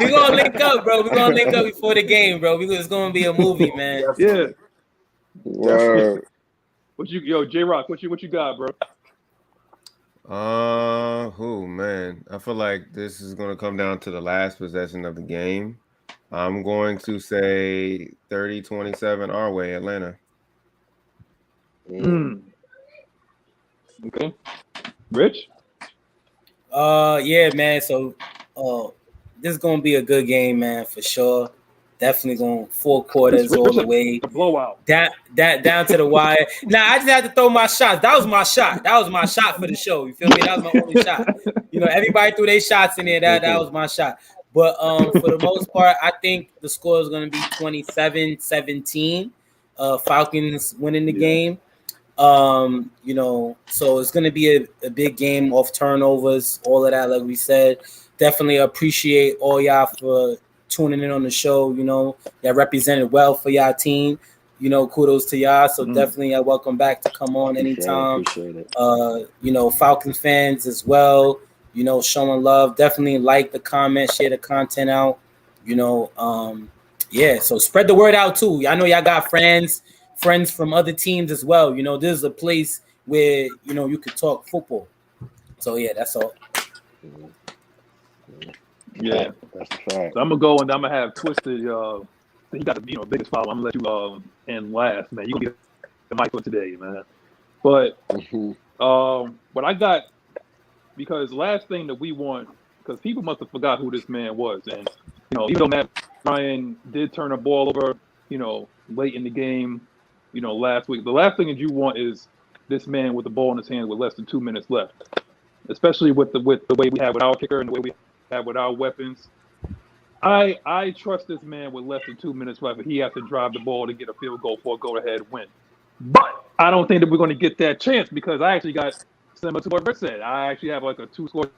gonna link up, bro. We gonna link up before the game, bro. It's gonna be a movie, man. Yeah. Word. J-Rock, what you got, bro? Man. I feel like this is gonna come down to the last possession of the game. I'm going to say 30-27 our way, Atlanta. Okay. Rich? Yeah, man. So this is gonna be a good game, man, for sure. Definitely going 4 quarters all the way. Blowout. Down to the wire. Now I just had to throw my shots. That was my shot. That was my shot for the show. You feel me? That was my only shot. You know, everybody threw their shots in there. That was my shot. But for the most part, I think the score is going to be 27-17. Falcons winning the game. You know, so it's going to be a big game off turnovers, all of that, like we said. Definitely appreciate all y'all for tuning in on the show. You know, y'all represented well for y'all team. You know, kudos to y'all. So definitely welcome back to come on anytime. Appreciate it. You know, Falcons fans as well, you know, showing love. Definitely like the comment, share the content out. You know, yeah, so spread the word out too. I know y'all got friends from other teams as well. You know, this is a place where, you know, you could talk football. So yeah, that's all. Yeah, that's the fact. So I'm gonna go and I'm gonna have Twisted. He got the biggest follow. I'm gonna let you end last, man. You gonna get the mic for today, man. But what I got, because last thing that we want, because people must have forgot who this man was, and you know, even though Matt Ryan did turn a ball over, you know, late in the game, you know, last week, the last thing that you want is this man with the ball in his hand with less than 2 minutes left, especially with the way we have with our kicker and the way we have with our weapons. I trust this man with less than 2 minutes left, and he has to drive the ball to get a field goal for a go-ahead win. But I don't think that we're going to get that chance, because I actually got similar to what Rick said. I actually have like a 2-score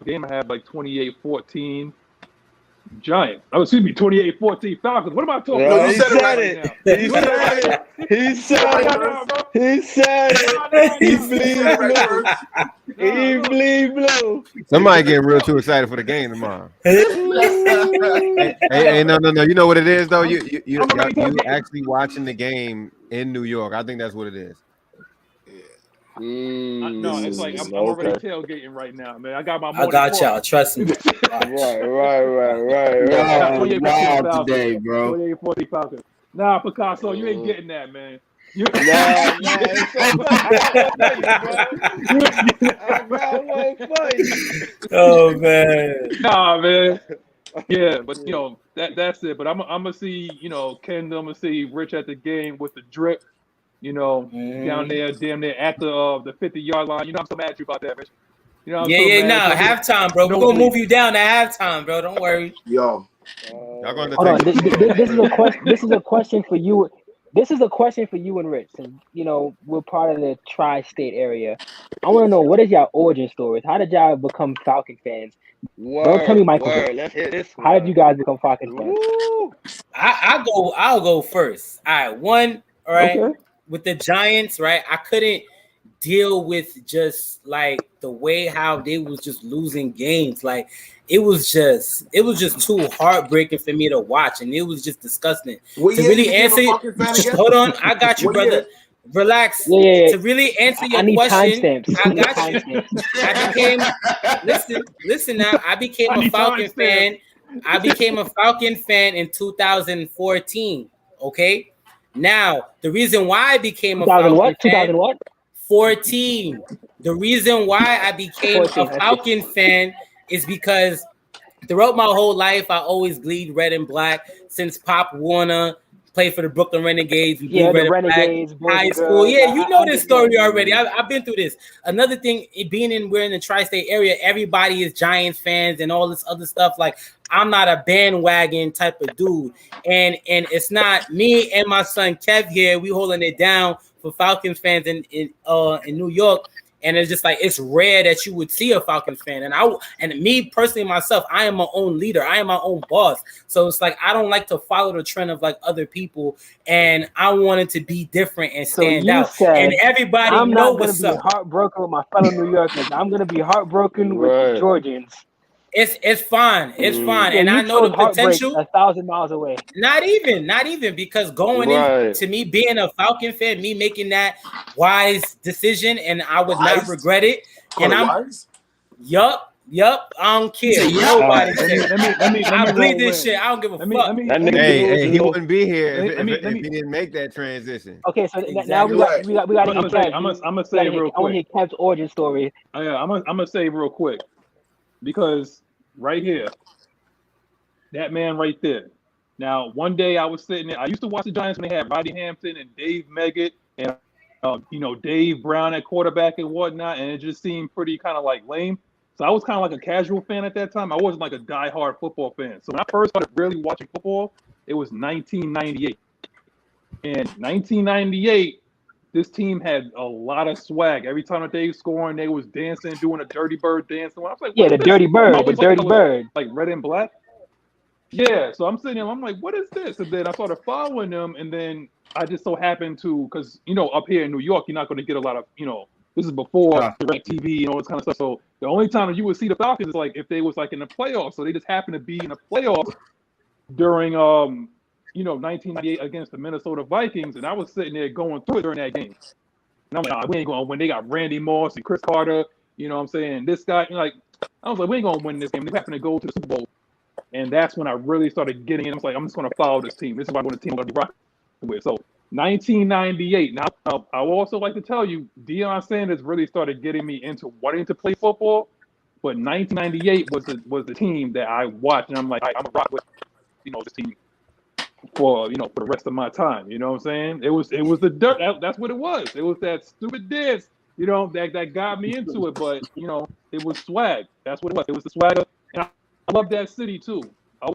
game. I have like 28-14 Giants. Oh, excuse me, 28-14 Falcons. What am I talking about? He said it. He said it. He bleed blue. Somebody getting real too excited for the game tomorrow. hey, no. You know what it is though? You actually watching the game in New York. I think that's what it is. No, it's like I'm already tailgating right now, man. I got my. I got y'all. Trust me. Right. Wow, today, bro. 28-14 Falcons. Nah, Picasso, you ain't getting that, man. Oh man. Nah, man. Yeah, but you know that's it. But I'm gonna see, you know, Kendall. I'm gonna see Rich at the game with the drip. You know, down there, damn near at the 50-yard line. You know, I'm so mad at you about that, Rich. You know, halftime, bro. We're gonna move you down at halftime, bro. Don't worry. Yo. Hold on. This is a question for you. This is a question for you and Rich. And, you know, we're part of the tri-state area. I want to know, what is y'all origin stories? How did y'all become Falcon fans? Don't tell me Michael Vick. Let's hit this one. How did you guys become Falcons fans? I'll go first. All right, one. All right, Okay. with the Giants, right? I couldn't deal with just like the way how they was just losing games. Like it was just too heartbreaking for me to watch, and it was just disgusting. What To year really you became a answer, Falcons fan again? hold on, I got you, What brother. year? Relax. Yeah. To really answer I your need question, timestamps. I got you. I became listen now. I became I a need Falcon timestamps. fan. I became a Falcon fan in 2014. Okay. Now the reason why I became a 2000 Falcon what? fan. 2000 what? 14. The reason why I became 14, a Falcon fan is because throughout my whole life, I always bleed red and black. Since Pop Warner played for the Brooklyn Renegades, we bleed Yeah, red the and Renegades, black. boys High and school, girls. yeah, you know this story understand. already. I've been through this. Another thing, we're in the tri-state area. Everybody is Giants fans and all this other stuff. Like I'm not a bandwagon type of dude, and it's not me and my son Kev here. We holding it down for Falcons fans in New York. And it's just like it's rare that you would see a Falcons fan. And me personally myself, I am my own leader. I am my own boss. So it's like I don't like to follow the trend of like other people, and I wanted to be different and stand out. And everybody I'm know not going what's to be up. heartbroken with my fellow New Yorkers. I'm going to be heartbroken with the Georgians. It's fine. It's fine. Yeah, And you I know the chose heartbreak potential. 1,000 miles away. Not even because going into me being a Falcon fan, me making that wise decision, and I would not regret it. And yup. I don't care. Nobody said. I bleed this shit. I don't give a fuck. Hey, he wouldn't be here if he didn't make that transition. Okay, so now we got to get I'm gonna say it real I want to quick. hear Kev's origin story. Yeah, I'm gonna say it real quick because right here, that man right there. Now, one day I was sitting there. I used to watch the Giants when they had Rodney Hampton and Dave Meggett and Dave Brown at quarterback and whatnot, and it just seemed pretty kind of like lame. So I was kind of like a casual fan at that time. I wasn't like a diehard football fan. So when I first started really watching football, it was 1998. And 1998, this team had a lot of swag. Every time that they was scoring, they was dancing, doing a Dirty Bird dance. I was like, yeah, the Dirty Bird, like red and black. Yeah, so I'm sitting there, I'm like, what is this? And then I started following them, and then I just so happened to, because, up here in New York, you're not going to get a lot of, this is before direct TV and all this kind of stuff. So the only time that you would see the Falcons is like if they was like in the playoffs. So they just happened to be in the playoffs during, 1998 against the Minnesota Vikings. And I was sitting there going through it during that game. And I'm like, we ain't going to win. They got Randy Moss and Chris Carter, you know what I'm saying? This guy, I was like, we ain't going to win this game. They happened to go to the Super Bowl. And that's when I really started getting in. I was like, I'm just going to follow this team. This is why I want the team I'm going to be rocking with. So 1998. Now, I would also like to tell you, Deion Sanders really started getting me into wanting to play football. But 1998 was the team that I watched, and I'm like, I'm gonna rock with, this team for for the rest of my time. You know what I'm saying? It was the dirt. That's what it was. It was that stupid dance, that got me into it. But it was swag. That's what it was. It was the swagger, and I love that city too.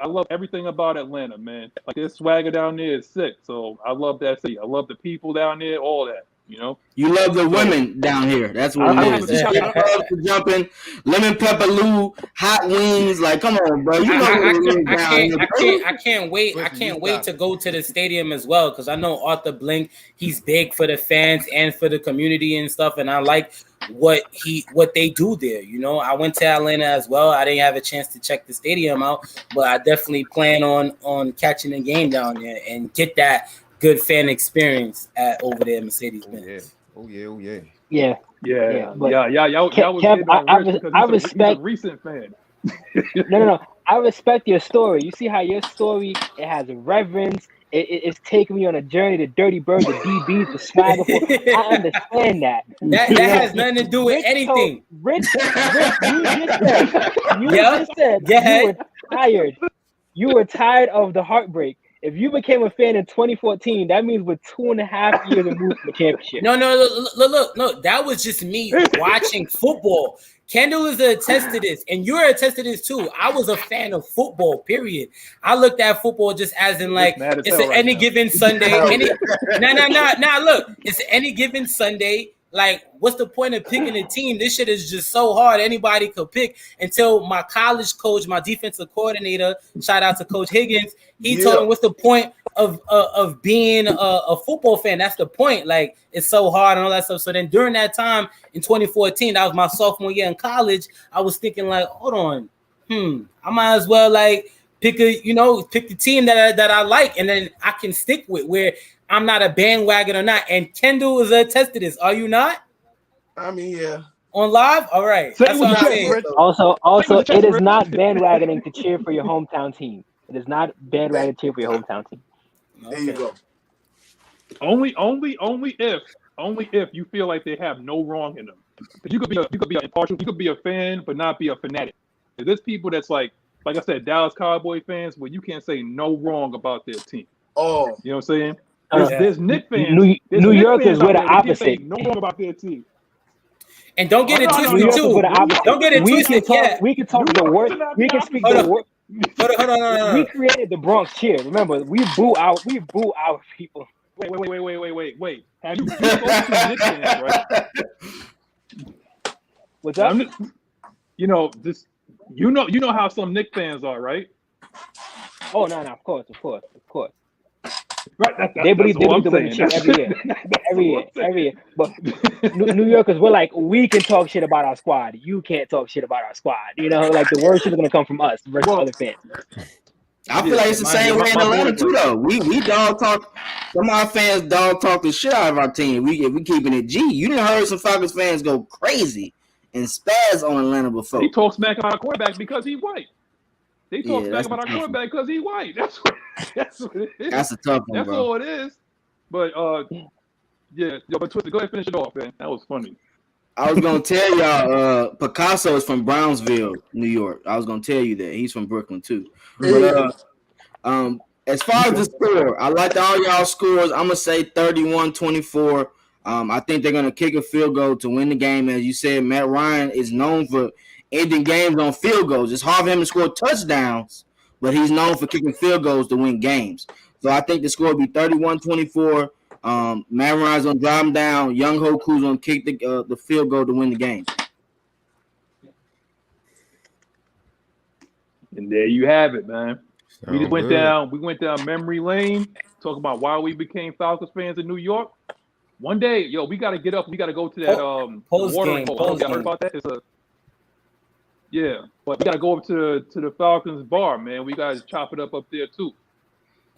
I love everything about Atlanta, man. Like their swagger down there is sick. So I love that city. I love the people down there, all that, You love the women down here. That's what it is. Jumping, lemon pepper Lou, hot wings. Like, come on, bro. I can't wait. I can't wait to go to the stadium as well, because I know Arthur Blank, he's big for the fans and for the community and stuff. And I like what they do there. I went to Atlanta as well. I didn't have a chance to check the stadium out, but I definitely plan on catching the game down there and get that good fan experience over there in Mercedes-Benz. Oh yeah. Yeah. I respect a recent fan. No. I respect your story. You see how your story, it has reverence. It's taking me on a journey to Dirty Bird, the DBs, the swagger. I understand that. That has nothing to do with anything. Rich, you just said you were tired. You were tired of the heartbreak. If you became a fan in 2014, that means we're 2.5 years removed from the championship. No, that was just me watching football. Kendall is a attest to this, and you're a attest to this too. I was a fan of football, period. I looked at football just as in like it's any given Sunday. Look, it's any given Sunday. Like, what's the point of picking a team? This shit is just so hard. Anybody could pick. Until my college coach, my defensive coordinator, shout out to Coach Higgins, he told me, what's the point of being a football fan? That's the point. Like, it's so hard and all that stuff. So then during that time in 2014, that was my sophomore year in college, I was thinking like, hold on, I might as well like pick the team that I like, and then I can stick with where I'm not a bandwagon or not. And Kendall is attest to this. Are you not? I mean, yeah. On live? All right. Say That's what what you I'm said, saying. Rich. Also, it is not bandwagoning to cheer for your hometown team. It is not bandwagoning to cheer for your hometown team. There you go. Only if you feel like they have no wrong in them. You could be impartial. You could be a fan, but not be a fanatic. There's people that's like I said, Dallas Cowboy fans, where you can't say no wrong about their team. Oh, you know what I'm saying? Yeah. There's Knicks fans. New Yorkers were the opposite. No wrong about their team. And don't get it twisted New Yorkers too. were the opposite. Don't get it twisted. We can talk the worst. We can speak the worst. Hold on. We created the Bronx cheer. Remember, we boo our people. Wait. Have you spoken to Knicks fans, right? What's up? You know how some Knicks fans are, right? Oh no, of course. Right, they believe they win the chip every year. But New Yorkers, we're like, we can talk shit about our squad. You can't talk shit about our squad. Like the worst shit is gonna come from us versus other fans. I feel like it's the same way in Atlanta too, though. We dog talk. Some of our fans dog talk the shit out of our team. We keeping it G. You done heard some Falcons fans go crazy and spaz on Atlanta before. They talk smack about our quarterback because he's white. They talk smack about our quarterback because he's white. That's what it is. That's a tough one, That's bro. all it is. But but Twister, go ahead and finish it off, man. That was funny. I was gonna tell y'all, Picasso is from Brownsville, New York. I was gonna tell you that he's from Brooklyn too. But as far as the score, I like all y'all scores. I'm gonna say 31-24. I think they're gonna kick a field goal to win the game. As you said, Matt Ryan is known for ending games on field goals. It's hard for him to score touchdowns, but he's known for kicking field goals to win games. So I think the score will be 31-24. Matt Ryan's gonna drive him down. Young Hoku's gonna kick the field goal to win the game. And there you have it, man. So We just went good. went down memory lane, talking about why we became Falcons fans in New York. One day, we gotta get up. We gotta go to that watering hole. Y'all heard about that? But we gotta go up to the Falcons bar, man. We gotta chop it up there too.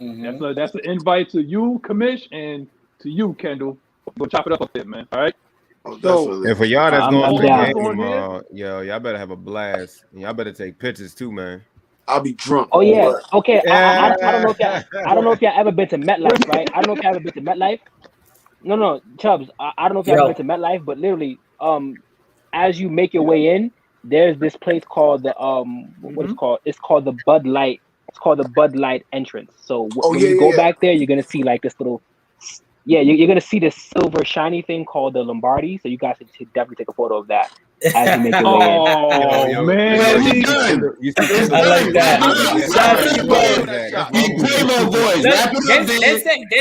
Mm-hmm. That's an invite to you, Kamish, and to you, Kendall. Go chop it up there, man. All right. And for y'all that's going to down. the game tomorrow, y'all better have a blast. And y'all better take pictures too, man. I'll be drunk. Oh yeah. Okay. I don't know if y'all ever been to MetLife, right? I don't know if y'all ever been to MetLife. No, Chubbs. I don't know if y'all ever been to MetLife, but literally, as you make your way in, there's this place called the what is it called? It's called the Bud Light. It's called the Bud Light entrance. So when you go back there, you're gonna see like this little. Yeah, you're gonna see this silver shiny thing called the Lombardi. So you guys should definitely take a photo of that as you make your way in. Oh man, I like that. They said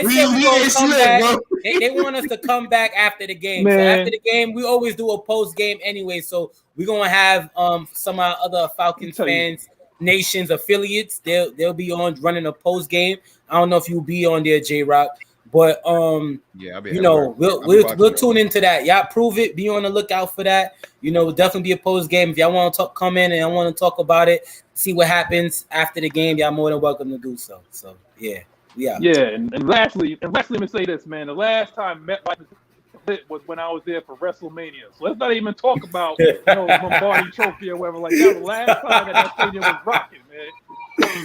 we gonna come back. They want us to come back after the game. Man. So after the game, we always do a post game anyway. So we're gonna have some of our other Falcons Fans Nations affiliates. They'll be on running a post game. I don't know if you'll be on there, J Rock. But we'll tune into that. Y'all prove it. Be on the lookout for that. Definitely be a post game. If y'all want to come in and y'all want to talk about it, see what happens after the game, y'all more than welcome to do so. So yeah. And lastly, let me say this, man. The last time MetLife was when I was there for WrestleMania. So let's not even talk about Lombardi Trophy or whatever like that. The last time that stadium was rocking, man.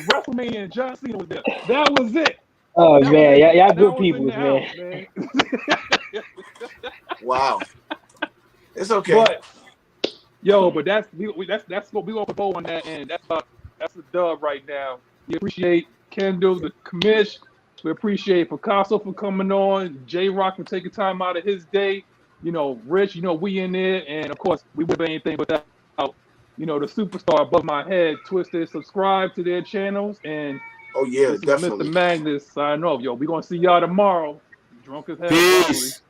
WrestleMania and John Cena was there. That was it. Oh man, y'all good people, man. Wow. It's okay. But that's what we want to go on that end. That's a dub right now. We appreciate Kendall, the commish. We appreciate Picasso for coming on. J Rock for taking time out of his day. Rich, we in there, and of course we wouldn't be anything without the superstar above my head. Twisted, subscribe to their channels and. Oh yeah, definitely. Mr. Magnus, sign off. We're gonna see y'all tomorrow. Drunk as hell. Peace.